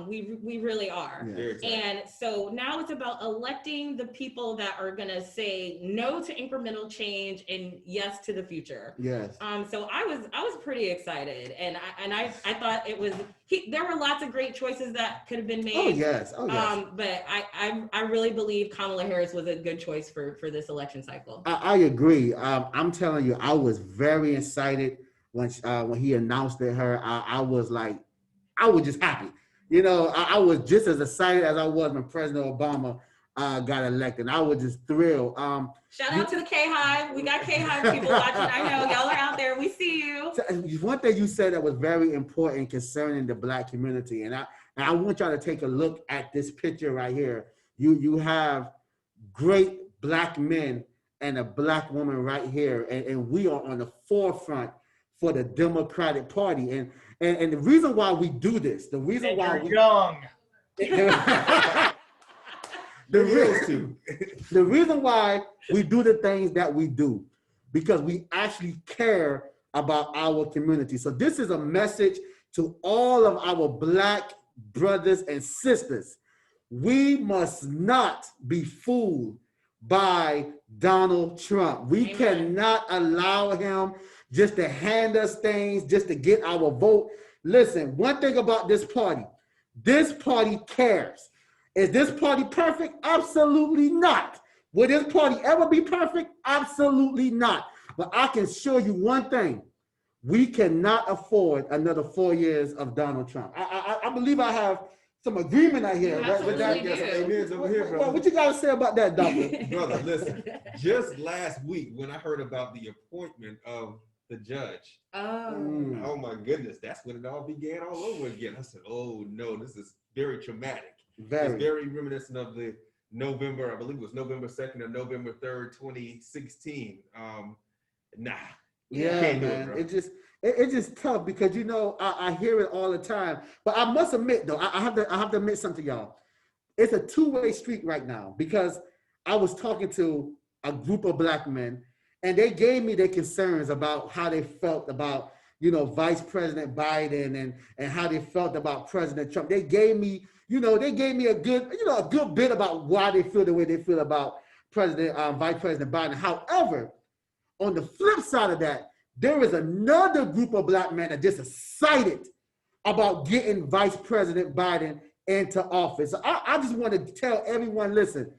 We really are. Yeah. Very excited. And so now it's about electing the people that are gonna say no to incremental change and yes to the future. Yes. So I was pretty excited, and I thought it was there were lots of great choices that could have been made. Oh yes. Oh yes. But I really believe Kamala Harris was a good choice for this election cycle. I agree. I'm telling you, I was very excited when he announced it. I was like, I was just happy. You know, I was just as excited as I was when President Obama got elected. I was just thrilled. Shout out to the K-Hive. We got K-Hive people watching. I know y'all are out there. We see you. One thing you said that was very important concerning the Black community, and I want y'all to take a look at this picture right here. You have great Black men and a Black woman right here, and we are on the forefront for the Democratic Party. And the reason why we do this, the reason And why you're we young. the reason why we do the things that we do, because we actually care about our community. So this is a message to all of our Black brothers and sisters. We must not be fooled by Donald Trump. We Amen. cannot allow him just to hand us things, just to get our vote. Listen, one thing about this party cares. Is this party perfect? Absolutely not. Will this party ever be perfect? Absolutely not. But I can show you one thing. We cannot afford another 4 years of Donald Trump. I believe I have some agreement out here. You Right, with that. absolutely do. Amens over here, brother. What you got to say about that, Doctor? Brother, listen. Just last week when I heard about the appointment of the judge, oh my goodness, that's when it all began all over again. I said, oh no, this is very traumatic. It's very reminiscent of the November, I believe it was November 2nd or November 3rd, 2016. Nah. Yeah, Can't do man. it, It's just tough because, you know, I hear it all the time. But I must admit, though, I have to admit something to y'all. It's a two-way street right now, because I was talking to a group of Black men, and they gave me their concerns about how they felt about, you know, Vice President Biden and how they felt about President Trump. They gave me a good bit about why they feel the way they feel about Vice President Biden. However, on the flip side of that, there is another group of Black men that are just excited about getting Vice President Biden into office. So I just want to tell everyone, listen,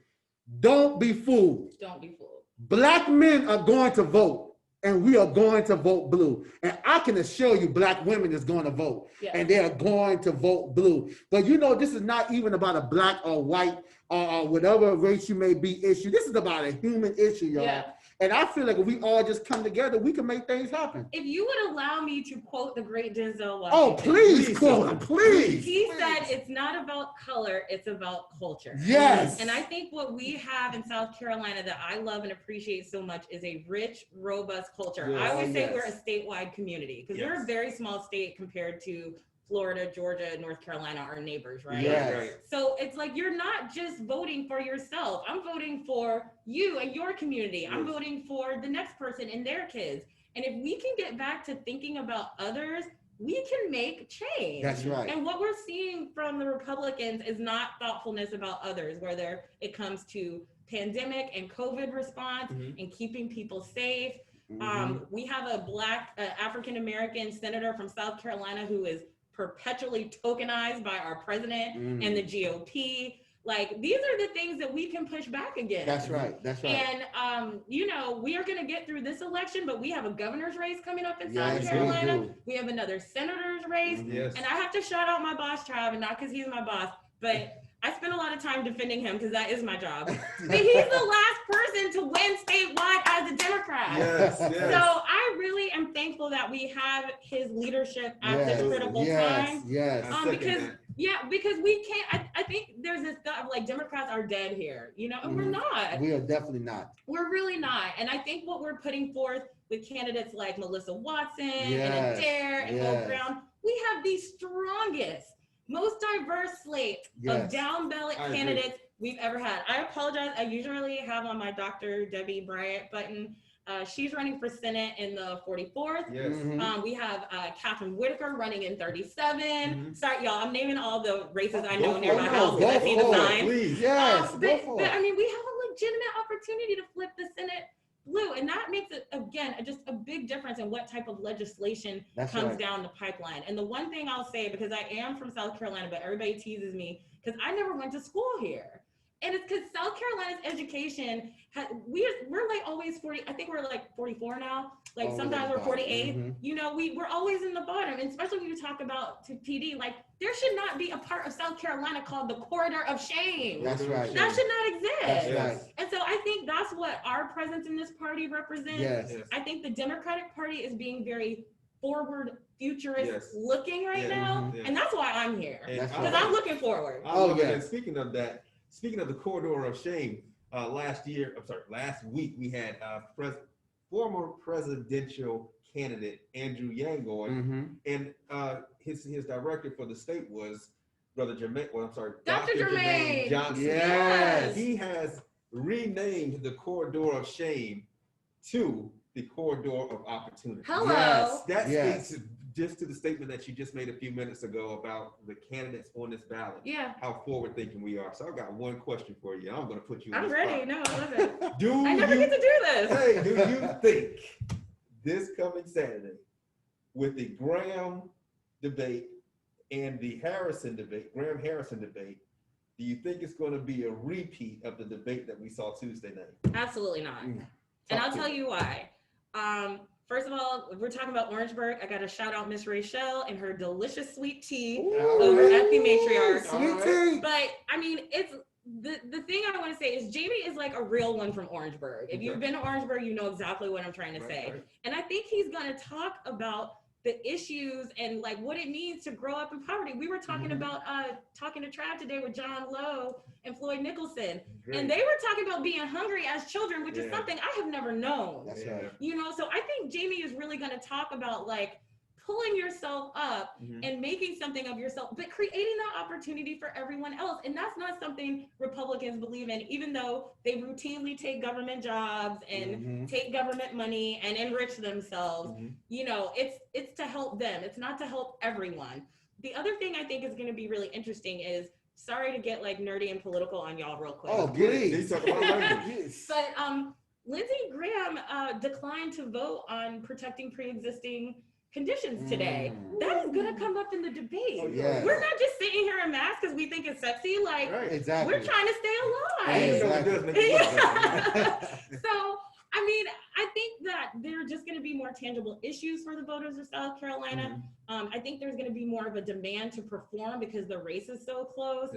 don't be fooled. Don't be fooled. Black men are going to vote, and we are going to vote blue. And I can assure you Black women is going to vote, and they are going to vote blue. But you know, this is not even about a Black or white or whatever race you may be issue. This is about a human issue, y'all. Yeah. And I feel like if we all just come together, we can make things happen. If you would allow me to quote the great Denzel Washington. Oh, please quote him, please. He said it's not about color, it's about culture. Yes. And I think what we have in South Carolina that I love and appreciate so much is a rich, robust culture. Yes. I always say Yes. we're a statewide community because we're a very small state compared to Florida, Georgia, North Carolina, our neighbors, right? Yes. Right. So it's like you're not just voting for yourself. I'm voting for you and your community. I'm voting for the next person and their kids. And if we can get back to thinking about others we can make change. That's right. And what we're seeing from the Republicans is not thoughtfulness about others, whether it comes to pandemic and COVID response and keeping people safe. We have a Black African-American senator from South Carolina who is perpetually tokenized by our president and the GOP. Like, these are the things that we can push back against. That's right. That's right. And, you know, we are going to get through this election, but we have a governor's race coming up in Yes, South we Carolina. do. We have another senator's race. Yes. And I have to shout out my boss, Trav, and not because he's my boss, but I spend a lot of time defending him because that is my job. But he's the last person to win statewide as a Democrat. Yes, yes. So I really am thankful that we have his leadership at this critical time. Yes. Because we can't, I think there's this thought of like Democrats are dead here, you know, and we're not. We are definitely not. We're really not. And I think what we're putting forth with candidates like Melissa Watson and Adair and Will Brown, we have the strongest, most diverse slate of down ballot candidates we've ever had. I apologize. I usually have on my Dr. Debbie Bryant button. She's running for Senate in the 44th. Yes. We have Catherine Whitaker running in 37. Sorry, y'all. I'm naming all the races I know near my house because I see the sign. Please. Yes. But I mean, we have a legitimate opportunity to flip the Senate blue, and that makes it, again, just a big difference in what type of legislation comes down the pipeline. And the one thing I'll say, because I am from South Carolina, but everybody teases me because I never went to school here. And it's because South Carolina's education, we're like always 40, I think we're like 44 now. Like sometimes we're 48. You know, we're always in the bottom. And especially when you talk about PD, like there should not be a part of South Carolina called the corridor of shame. That's right. That should not exist. That's right. And so I think that's what our presence in this party represents. Yes. I think the Democratic Party is being very forward futurist looking right now. And that's why I'm here. Because I'm looking forward. And speaking of that, speaking of the corridor of shame, last week we had former presidential candidate Andrew Yang on, and his director for the state was Dr. Jermaine Johnson. Yes. He has renamed the corridor of shame to the corridor of opportunity. Hello. Yes. That speaks just to the statement that you just made a few minutes ago about the candidates on this ballot. Yeah. How forward thinking we are. So I've got one question for you. I'm going to put you I'm ready. No, I love it. I never get to do this. Hey, do you think this coming Saturday with the Graham debate and the Graham-Harrison debate, do you think it's going to be a repeat of the debate that we saw Tuesday night? Absolutely not. And I'll tell you why. First of all, if we're talking about Orangeburg, I got to shout out Miss Rachel and her delicious sweet tea over at the Matriarch. Sweet tea. But I mean, it's the thing I want to say is Jamie is like a real one from Orangeburg. If you've been to Orangeburg, you know exactly what I'm trying to say. And I think he's going to talk about the issues and like what it means to grow up in poverty. We were talking about talking to Trav today with John Lowe and Floyd Nicholson. And they were talking about being hungry as children, which is something I have never known. That's right. You know, so I think Jamie is really going to talk about like pulling yourself up and making something of yourself, but creating that opportunity for everyone else. And that's not something Republicans believe in, even though they routinely take government jobs and take government money and enrich themselves. You know, it's to help them. It's not to help everyone. The other thing I think is going to be really interesting is, sorry to get like nerdy and political on y'all real quick. Oh, please. But Lindsey Graham declined to vote on protecting pre-existing conditions today. That is going to come up in the debate. We're not just sitting here in masks because we think it's sexy. Like, we're trying to stay alive. So, I mean, I think that there are just going to be more tangible issues for the voters of South Carolina. I think there's going to be more of a demand to perform because the race is so close.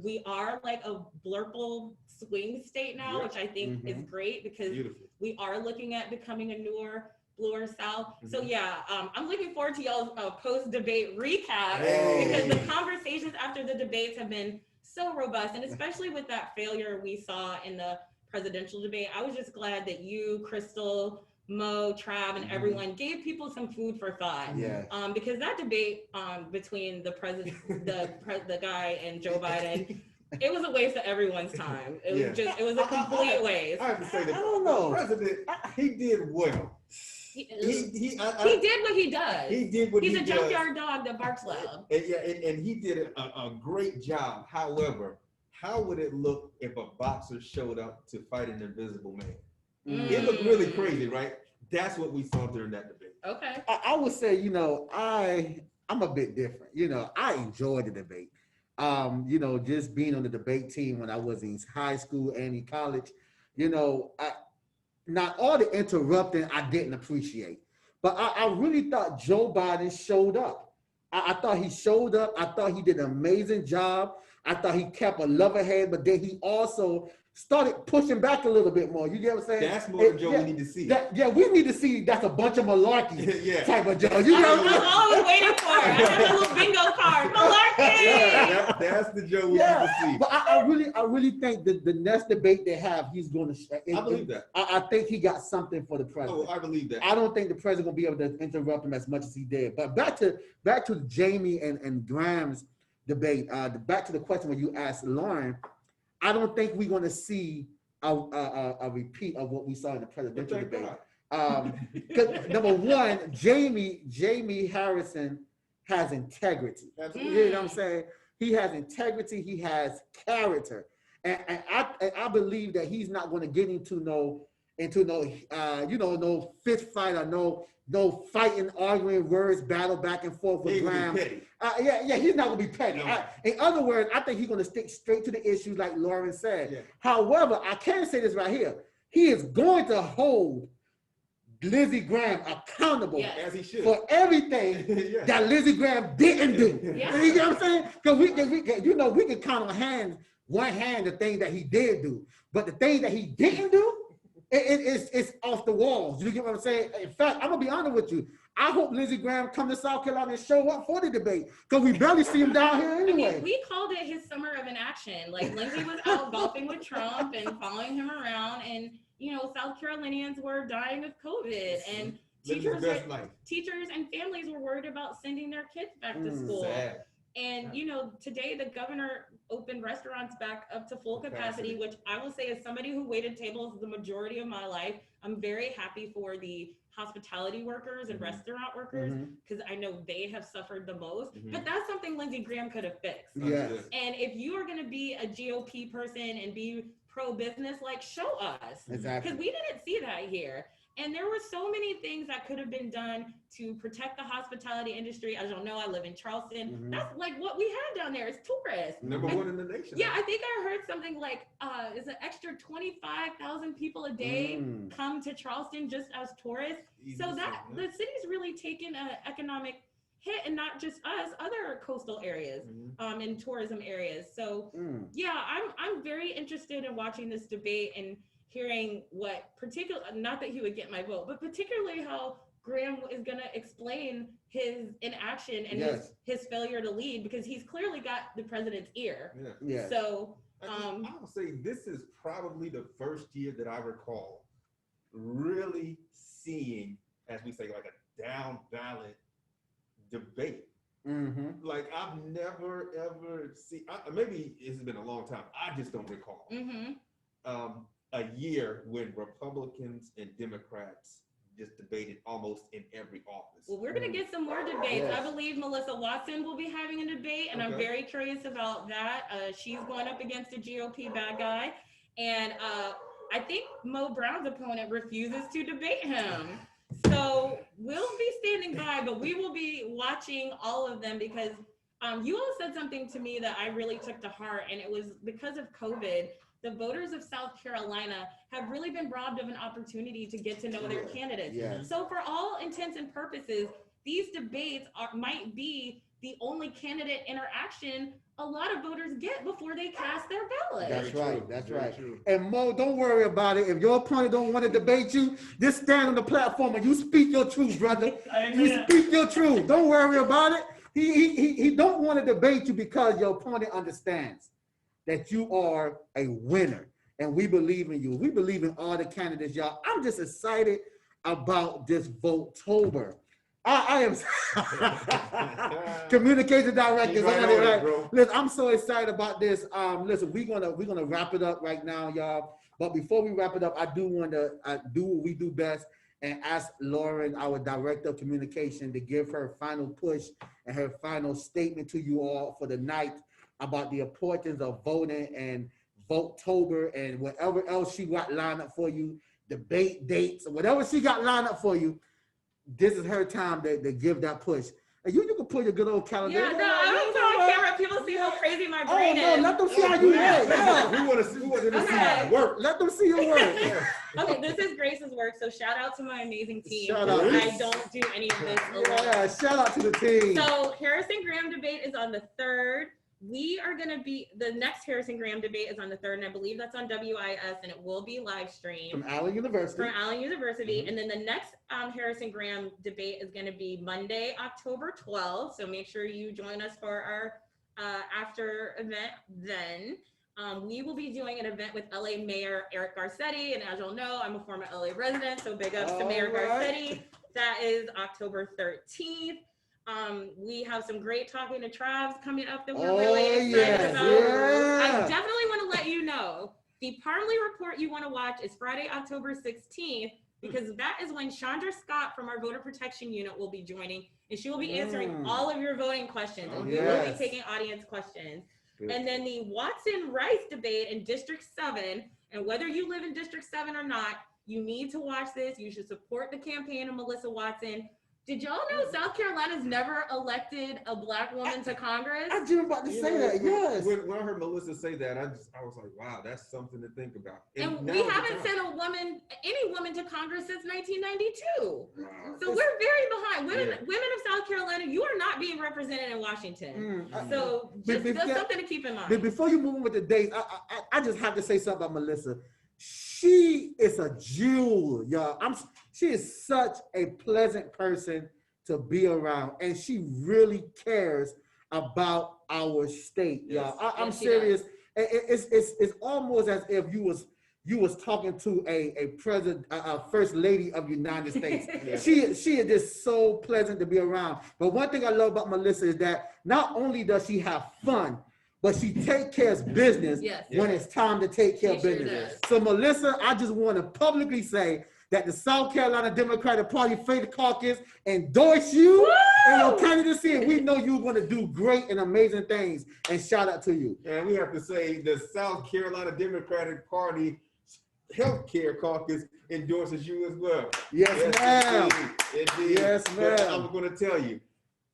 We are like a blurple swing state now, which I think is great because we are looking at becoming a newer, bluer South. So yeah, I'm looking forward to y'all's post-debate recap because the conversations after the debates have been so robust, and especially with that failure we saw in the presidential debate. I was just glad that you, Crystal, Mo, Trav, and everyone gave people some food for thought. Because that debate between the guy and Joe Biden, it was a waste of everyone's time. It was a complete waste. I have to say that the president, he did well. He He did what he does. He did what He's he a does. junkyard dog that barks loud. And he did a great job. However, how would it look if a boxer showed up to fight an invisible man? It looked really crazy, right? That's what we saw during that debate. Okay. I would say, you know, I'm a bit different. You know, I enjoyed the debate. You know, just being on the debate team when I was in high school and in college, you know, not all the interrupting I didn't appreciate, but I really thought Joe Biden showed up. I thought he showed up. I thought he did an amazing job. I thought he kept a level head, but then he also started pushing back a little bit more. You get what I'm saying? That's more than Joe we need to see. We need to see that's a bunch of malarkey type of Joe. You know what I'm saying? That's all I was waiting for. I had a little bingo card. Malarkey! Yeah, that's the Joe we need to see. But I really think that the next debate they have, he's going to. I believe that. I think he got something for the president. Oh, I believe that. I don't think the president will be able to interrupt him as much as he did. But back to Jamie and Graham's debate. Back to the question where you asked Lauren, I don't think we're going to see a repeat of what we saw in the presidential debate. Because number one, Jamie Harrison has integrity. Absolutely. You know what I'm saying? He has integrity. He has character, and I believe that he's not going to get into no fist fight or no fighting, arguing words, battle back and forth with Graham. He's not gonna be petty. No. In other words, I think he's gonna stick straight to the issue, like Lauren said. Yeah. However, I can say this right here: he is going to hold Lindsey Graham accountable As he should. for everything that Lindsey Graham didn't do. Yeah. You know what I'm saying? Because we can count on one hand the thing that he did do, but the thing that he didn't do, it's off the walls. You get what I'm saying? In fact, I'm gonna be honest with you. I hope Lindsey Graham come to South Carolina and show up for the debate, because we barely see him down here anyway. I mean, we called it his summer of inaction. Like, Lindsey was out golfing with Trump and following him around, and South Carolinians were dying of COVID, and teachers and families were worried about sending their kids back to school. Sad. And today the governor opened restaurants back up to full capacity, which I will say, as somebody who waited tables the majority of my life, I'm very happy for the hospitality workers and restaurant workers, because I know they have suffered the most. But that's something Lindsey Graham could have fixed. Yes. And if you are going to be a GOP person and be pro-business, like, show us. Exactly. Because we didn't see that here. And there were so many things that could have been done to protect the hospitality industry. As y'all know, I live in Charleston. That's like what we have down there is tourists. Number one in the nation. Yeah, I think I heard something like, is an extra 25,000 people a day come to Charleston just as tourists. So that the city's really taken an economic hit, and not just us, other coastal areas, and tourism areas. So yeah, I'm very interested in watching this debate and hearing what not that he would get my vote, but particularly how Graham is going to explain his inaction and his failure to lead, because he's clearly got the president's ear. Yeah. So I would say this is probably the first year that I recall really seeing, as we say, like a down ballot debate. Like, I've never ever seen, maybe it's been a long time, I just don't recall a year when Republicans and Democrats just debated almost in every office. Well, we're going to get some more debates. I believe Melissa Watson will be having a debate, and I'm very curious about that. She's going up against a GOP bad guy, and I think Mo Brown's opponent refuses to debate him. So we'll be standing by, but we will be watching all of them, because you all said something to me that I really took to heart, and it was because of COVID. The voters of South Carolina have really been robbed of an opportunity to get to know their candidates. So for all intents and purposes, these debates might be the only candidate interaction a lot of voters get before they cast their ballot. That's right. That's right. And Mo, don't worry about it. If your opponent don't want to debate you, just stand on the platform and you speak your truth, brother. You speak your truth. Don't worry about it. He don't want to debate you because your opponent understands that you are a winner, and we believe in you. We believe in all the candidates, y'all. I'm just excited about this VOTETOBER. I am communication directors on it, right? Listen, I'm so excited about this. Listen, we're gonna wrap it up right now, y'all. But before we wrap it up, I do want to do what we do best, and ask Lauren, our director of communication, to give her final push and her final statement to you all for the night about the importance of voting and VOTETOBER and whatever else she got lined up for you, debate dates, or whatever she got lined up for you. This is her time to give that push. And you can put your good old calendar. Yeah, no, I don't on camera. People see how crazy my brain is. No, let them see how you work. Yeah. We want to see you work. Let them see your work. Okay, this is Grace's work, so shout out to my amazing team. Shout out. I don't do any of this alone. Yeah, shout out to the team. So Harrison Graham debate is on the 3rd. We are going to be, the next Harrison Graham debate is on the 3rd, and I believe that's on WIS, and it will be live streamed. From Allen University. And then the next Harrison Graham debate is going to be Monday, October 12th. So make sure you join us for our after event then. We will be doing an event with LA Mayor Eric Garcetti, and as you'll know, I'm a former LA resident, so big ups to Mayor Garcetti. That is October 13th. We have some great talking to Travs coming up that we're really excited about. Yeah. I definitely want to let you know the Parmley report you want to watch is Friday, October 16th, because that is when Chandra Scott from our voter protection unit will be joining, and she will be answering all of your voting questions, and we will be taking audience questions. Good. And then the Watson Rice debate in District 7, and whether you live in District 7 or not, you need to watch this. You should support the campaign of Melissa Watson. Did y'all know South Carolina's never elected a Black woman to Congress? I was just about to say that, yes. When I heard Melissa say that, I was like, wow, that's something to think about. And we haven't sent any woman to Congress since 1992. Wow. So we're very behind. Women of South Carolina, you are not being represented in Washington. So just something to keep in mind. Before you move on with the dates, I just have to say something about Melissa. She is a jewel, y'all. She is such a pleasant person to be around, and she really cares about our state, y'all. I'm serious. It's almost as if you was talking to a president, a first lady of the United States. She is just so pleasant to be around. But one thing I love about Melissa is that not only does she have fun, but she take care of business when it's time to take care of business. So Melissa, I just want to publicly say that the South Carolina Democratic Party Faith Caucus endorse you and your candidacy, and we know you're going to do great and amazing things. And shout out to you. And we have to say the South Carolina Democratic Party Healthcare Caucus endorses you as well. Yes, ma'am. Indeed. Yes, ma'am. But I'm going to tell you,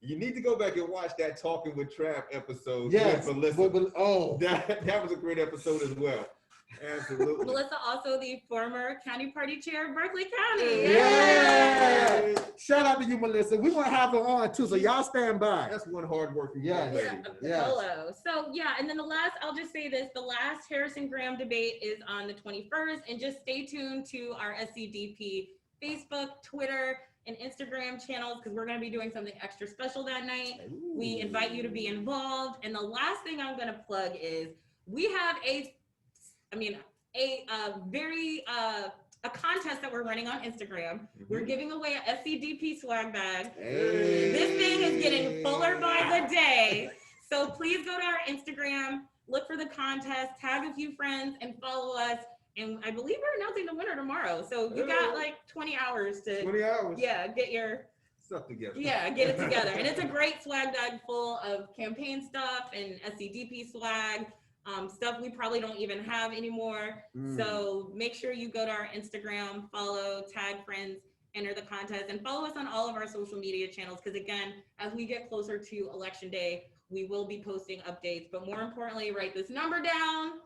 you need to go back and watch that Talking with Trav episode. Yes. With Melissa. That was a great episode as well. Absolutely. Melissa, also the former county party chair of Berkeley County. Yeah. Shout out to you, Melissa. We want to have her on too, so y'all stand by. That's one hard-working lady. Hello. So and then I'll just say this, the last Harrison Graham debate is on the 21st, and just stay tuned to our SCDP Facebook, Twitter, and Instagram channels, because we're going to be doing something extra special that night. Ooh. We invite you to be involved. And the last thing I'm going to plug is we have a contest that we're running on Instagram. We're giving away a SCDP swag bag. Hey. This thing is getting fuller by the day. So please go to our Instagram, look for the contest, tag a few friends, and follow us. And I believe we're announcing the winner tomorrow. So you got like 20 hours to 20 hours. Yeah, get your stuff together. Yeah, get it together. And it's a great swag bag full of campaign stuff and SCDP swag, stuff we probably don't even have anymore. So make sure you go to our Instagram, follow, tag friends, enter the contest, and follow us on all of our social media channels. Because again, as we get closer to Election Day, we will be posting updates. But more importantly, write this number down,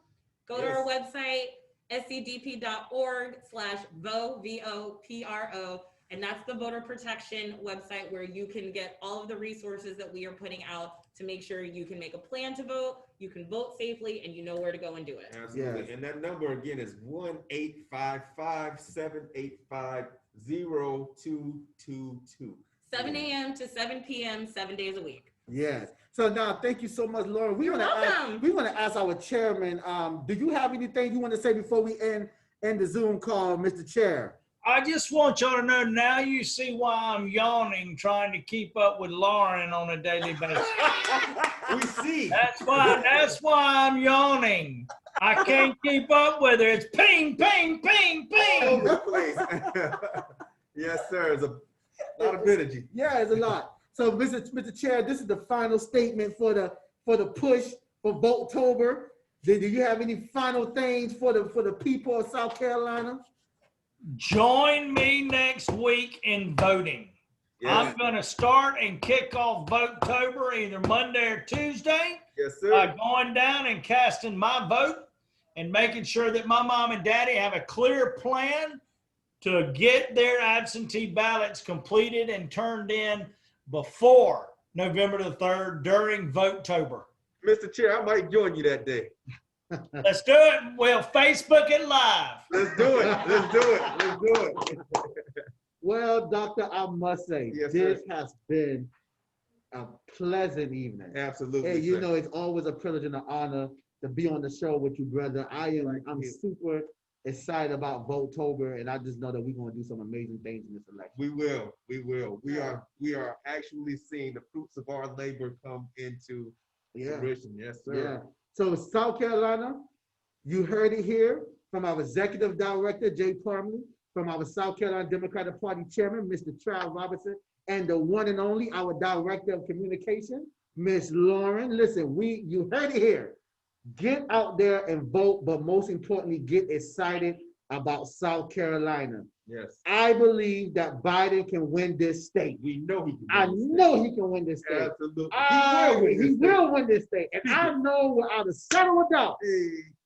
go to our website, scdp.org/VOTETOBER, VOTETOBER, and that's the voter protection website where you can get all of the resources that we are putting out to make sure you can make a plan to vote, you can vote safely, and you know where to go and do it. Absolutely. Yes. And that number again is 1-855-785-0222. 7 a.m. to 7 p.m., 7 days a week. Yes. So now, thank you so much, Lauren. We want to ask our chairman. Do you have anything you want to say before we end the Zoom call, Mr. Chair? I just want y'all to know now you see why I'm yawning trying to keep up with Lauren on a daily basis. We see. That's why I'm yawning. I can't keep up with her. It's ping, ping, ping, ping. All over the place. Yes, sir. It's a lot of energy. Yeah, it's a lot. So, Mr. Chair, this is the final statement for the push for VOTETOBER. Do you have any final things for the people of South Carolina? Join me next week in voting. Yes. I'm going to start and kick off VOTETOBER either Monday or Tuesday Yes, sir. by going down and casting my vote and making sure that my mom and daddy have a clear plan to get their absentee ballots completed and turned in before November the 3rd during VOTETOBER. Mr. Chair, I might join you that day. Let's do it. We'll Facebook it live. Let's do it. Let's do it. Let's do it. Well, Doctor, I must say, Yes, this sir. has been a pleasant evening. Absolutely. Hey, you sir. know, it's always a privilege and an honor to be on the show with you, brother. I'm super excited about VOTETOBER, and I just know that we're going to do some amazing things in this election. We will. We will. We are actually seeing the fruits of our labor come into fruition. Yes, sir. Yeah. So South Carolina, you heard it here from our executive director, Jay Parmley, from our South Carolina Democratic Party chairman, Mr. Trav Robertson, and the one and only, our director of communication, Ms. Lauren. Listen, you heard it here. Get out there and vote, but most importantly, get excited about South Carolina. Yes. I believe that Biden can win this state. We know he can. I know he can win this state. Absolutely. He will win this state. And I know without a shadow of a doubt,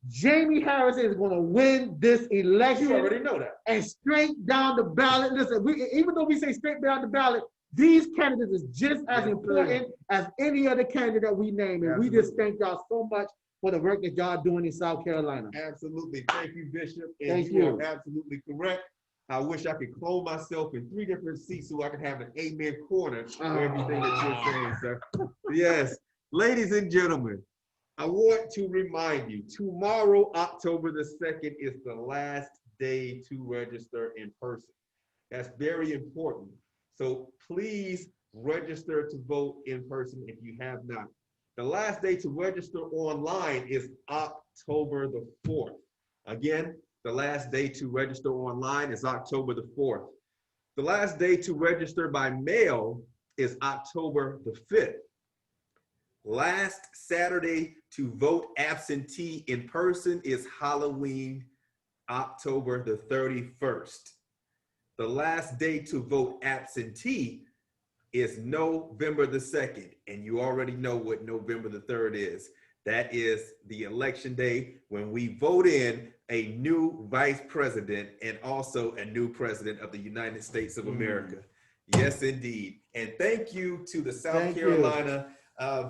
Jamie Harrison is going to win this election. You already know that. And straight down the ballot. Listen, even though we say straight down the ballot, these candidates is just as important as any other candidate that we name. And we just thank y'all so much for the work that y'all doing in South Carolina. Absolutely. Thank you, Bishop. And Thank you you. are absolutely correct. I wish I could clone myself in 3 different seats so I could have an amen corner for everything that you're saying, sir. Yes. Ladies and gentlemen, I want to remind you, tomorrow, October the 2nd, is the last day to register in person. That's very important. So please register to vote in person if you have not. The last day to register online is October the 4th. Again, the last day to register online is October the 4th. The last day to register by mail is October the 5th. Last Saturday to vote absentee in person is Halloween, October the 31st. The last day to vote absentee is November the 2nd, and you already know what November the 3rd is. That is the election day when we vote in a new vice president and also a new president of the United States of America. Yes, indeed. And thank you to the South Carolina South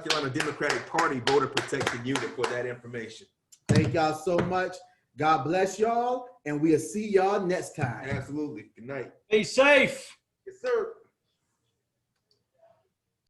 Carolina Democratic Party Voter Protection Unit for that information. Thank y'all so much. God bless y'all, and we'll see y'all next time. Absolutely. Good night. Be safe. Yes, sir.